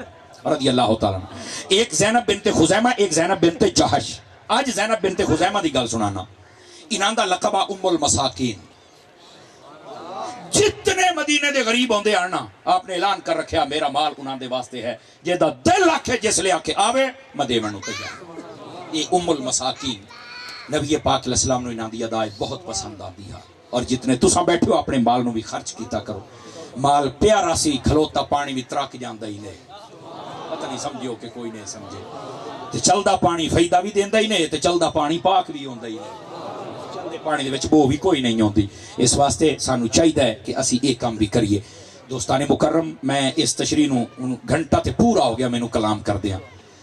[SPEAKER 1] رضی اللہ تعالیٰ عنہ. ایک زینب بنت خزیمہ ایک زینب بنت جہش. آج زینب بنت خزیمہ دی گل سنانا. انہاں دا لقب ام المساکین. جتنے مدینے دے غریب ہوندے آنا آپ نے اعلان کر رکھیا میرا مال انہاں دے واسطے ہے جے دا دل آکھے جس لے آکھے آوے میں دیوان نوں تیار. یہ ام المساکین نبی پاک علیہ السلام نے انہاں دی ادائے بہت پسند آتی ہے. اور جتنے تساں بیٹھے ہو اپنے مال نوں بھی خرچ کیتا کرو. مال پیارا سی کھلوتا پانی بھی ترک جاندا ہی نہیں. پتہ نہیں سمجھو کہ کوئی نہیں سمجھے. تے چلدا پانی فائدہ بھی دیندا ہی نہیں تے چلدا پانی پاک بھی ہوندا ہی نہیں. چلدے پانی دے وچ بو بھی کوئی نہیں ہوندی. اس واسطے سانو چاہیے کہ اسی ایک کام بھی کریے. دوستان مکرم میں اس تشریح نوں گھنٹہ تے پورا ہو گیا مینوں کلام کردیاں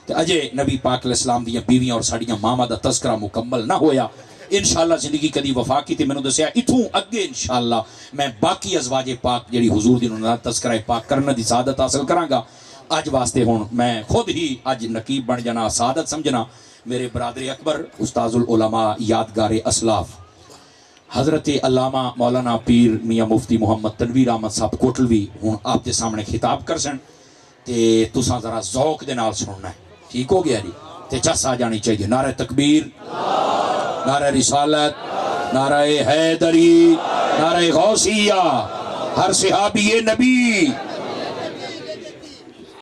[SPEAKER 1] تے اجے نبی پاک علیہ السلام دیاں بیویاں اور ساڈیاں ماواں دا تذکرہ مکمل نہ ہویا. انشاءاللہ زندگی کدی وفا کی تے مینوں دسیا ایتھوں اگے انشاءاللہ میں باقی ازواج پاک جڑی حضور دی انہاں دا تذکرہ پاک کرنے دی سعادت حاصل کراں گا. اج واسطے ہن میں خود ہی اج نقیب بن جانا سعادت سمجھنا. میرے برادر اکبر استاذ العلماء یادگار اسلاف حضرت علامہ مولانا پیر میاں مفتی محمد تنویر احمد صاحب کوٹلوی ہوں آپ کے سامنے خطاب کر سن تے تساں ذرا ذوق دے نال سننا ہے. ٹھیک ہو گیا جی تے چس آ جانی چاہیے. نعرہ تکبیر نعرہ رسالت نعرہ حیدری نعرہ غوثیہ ہر صحابی نبی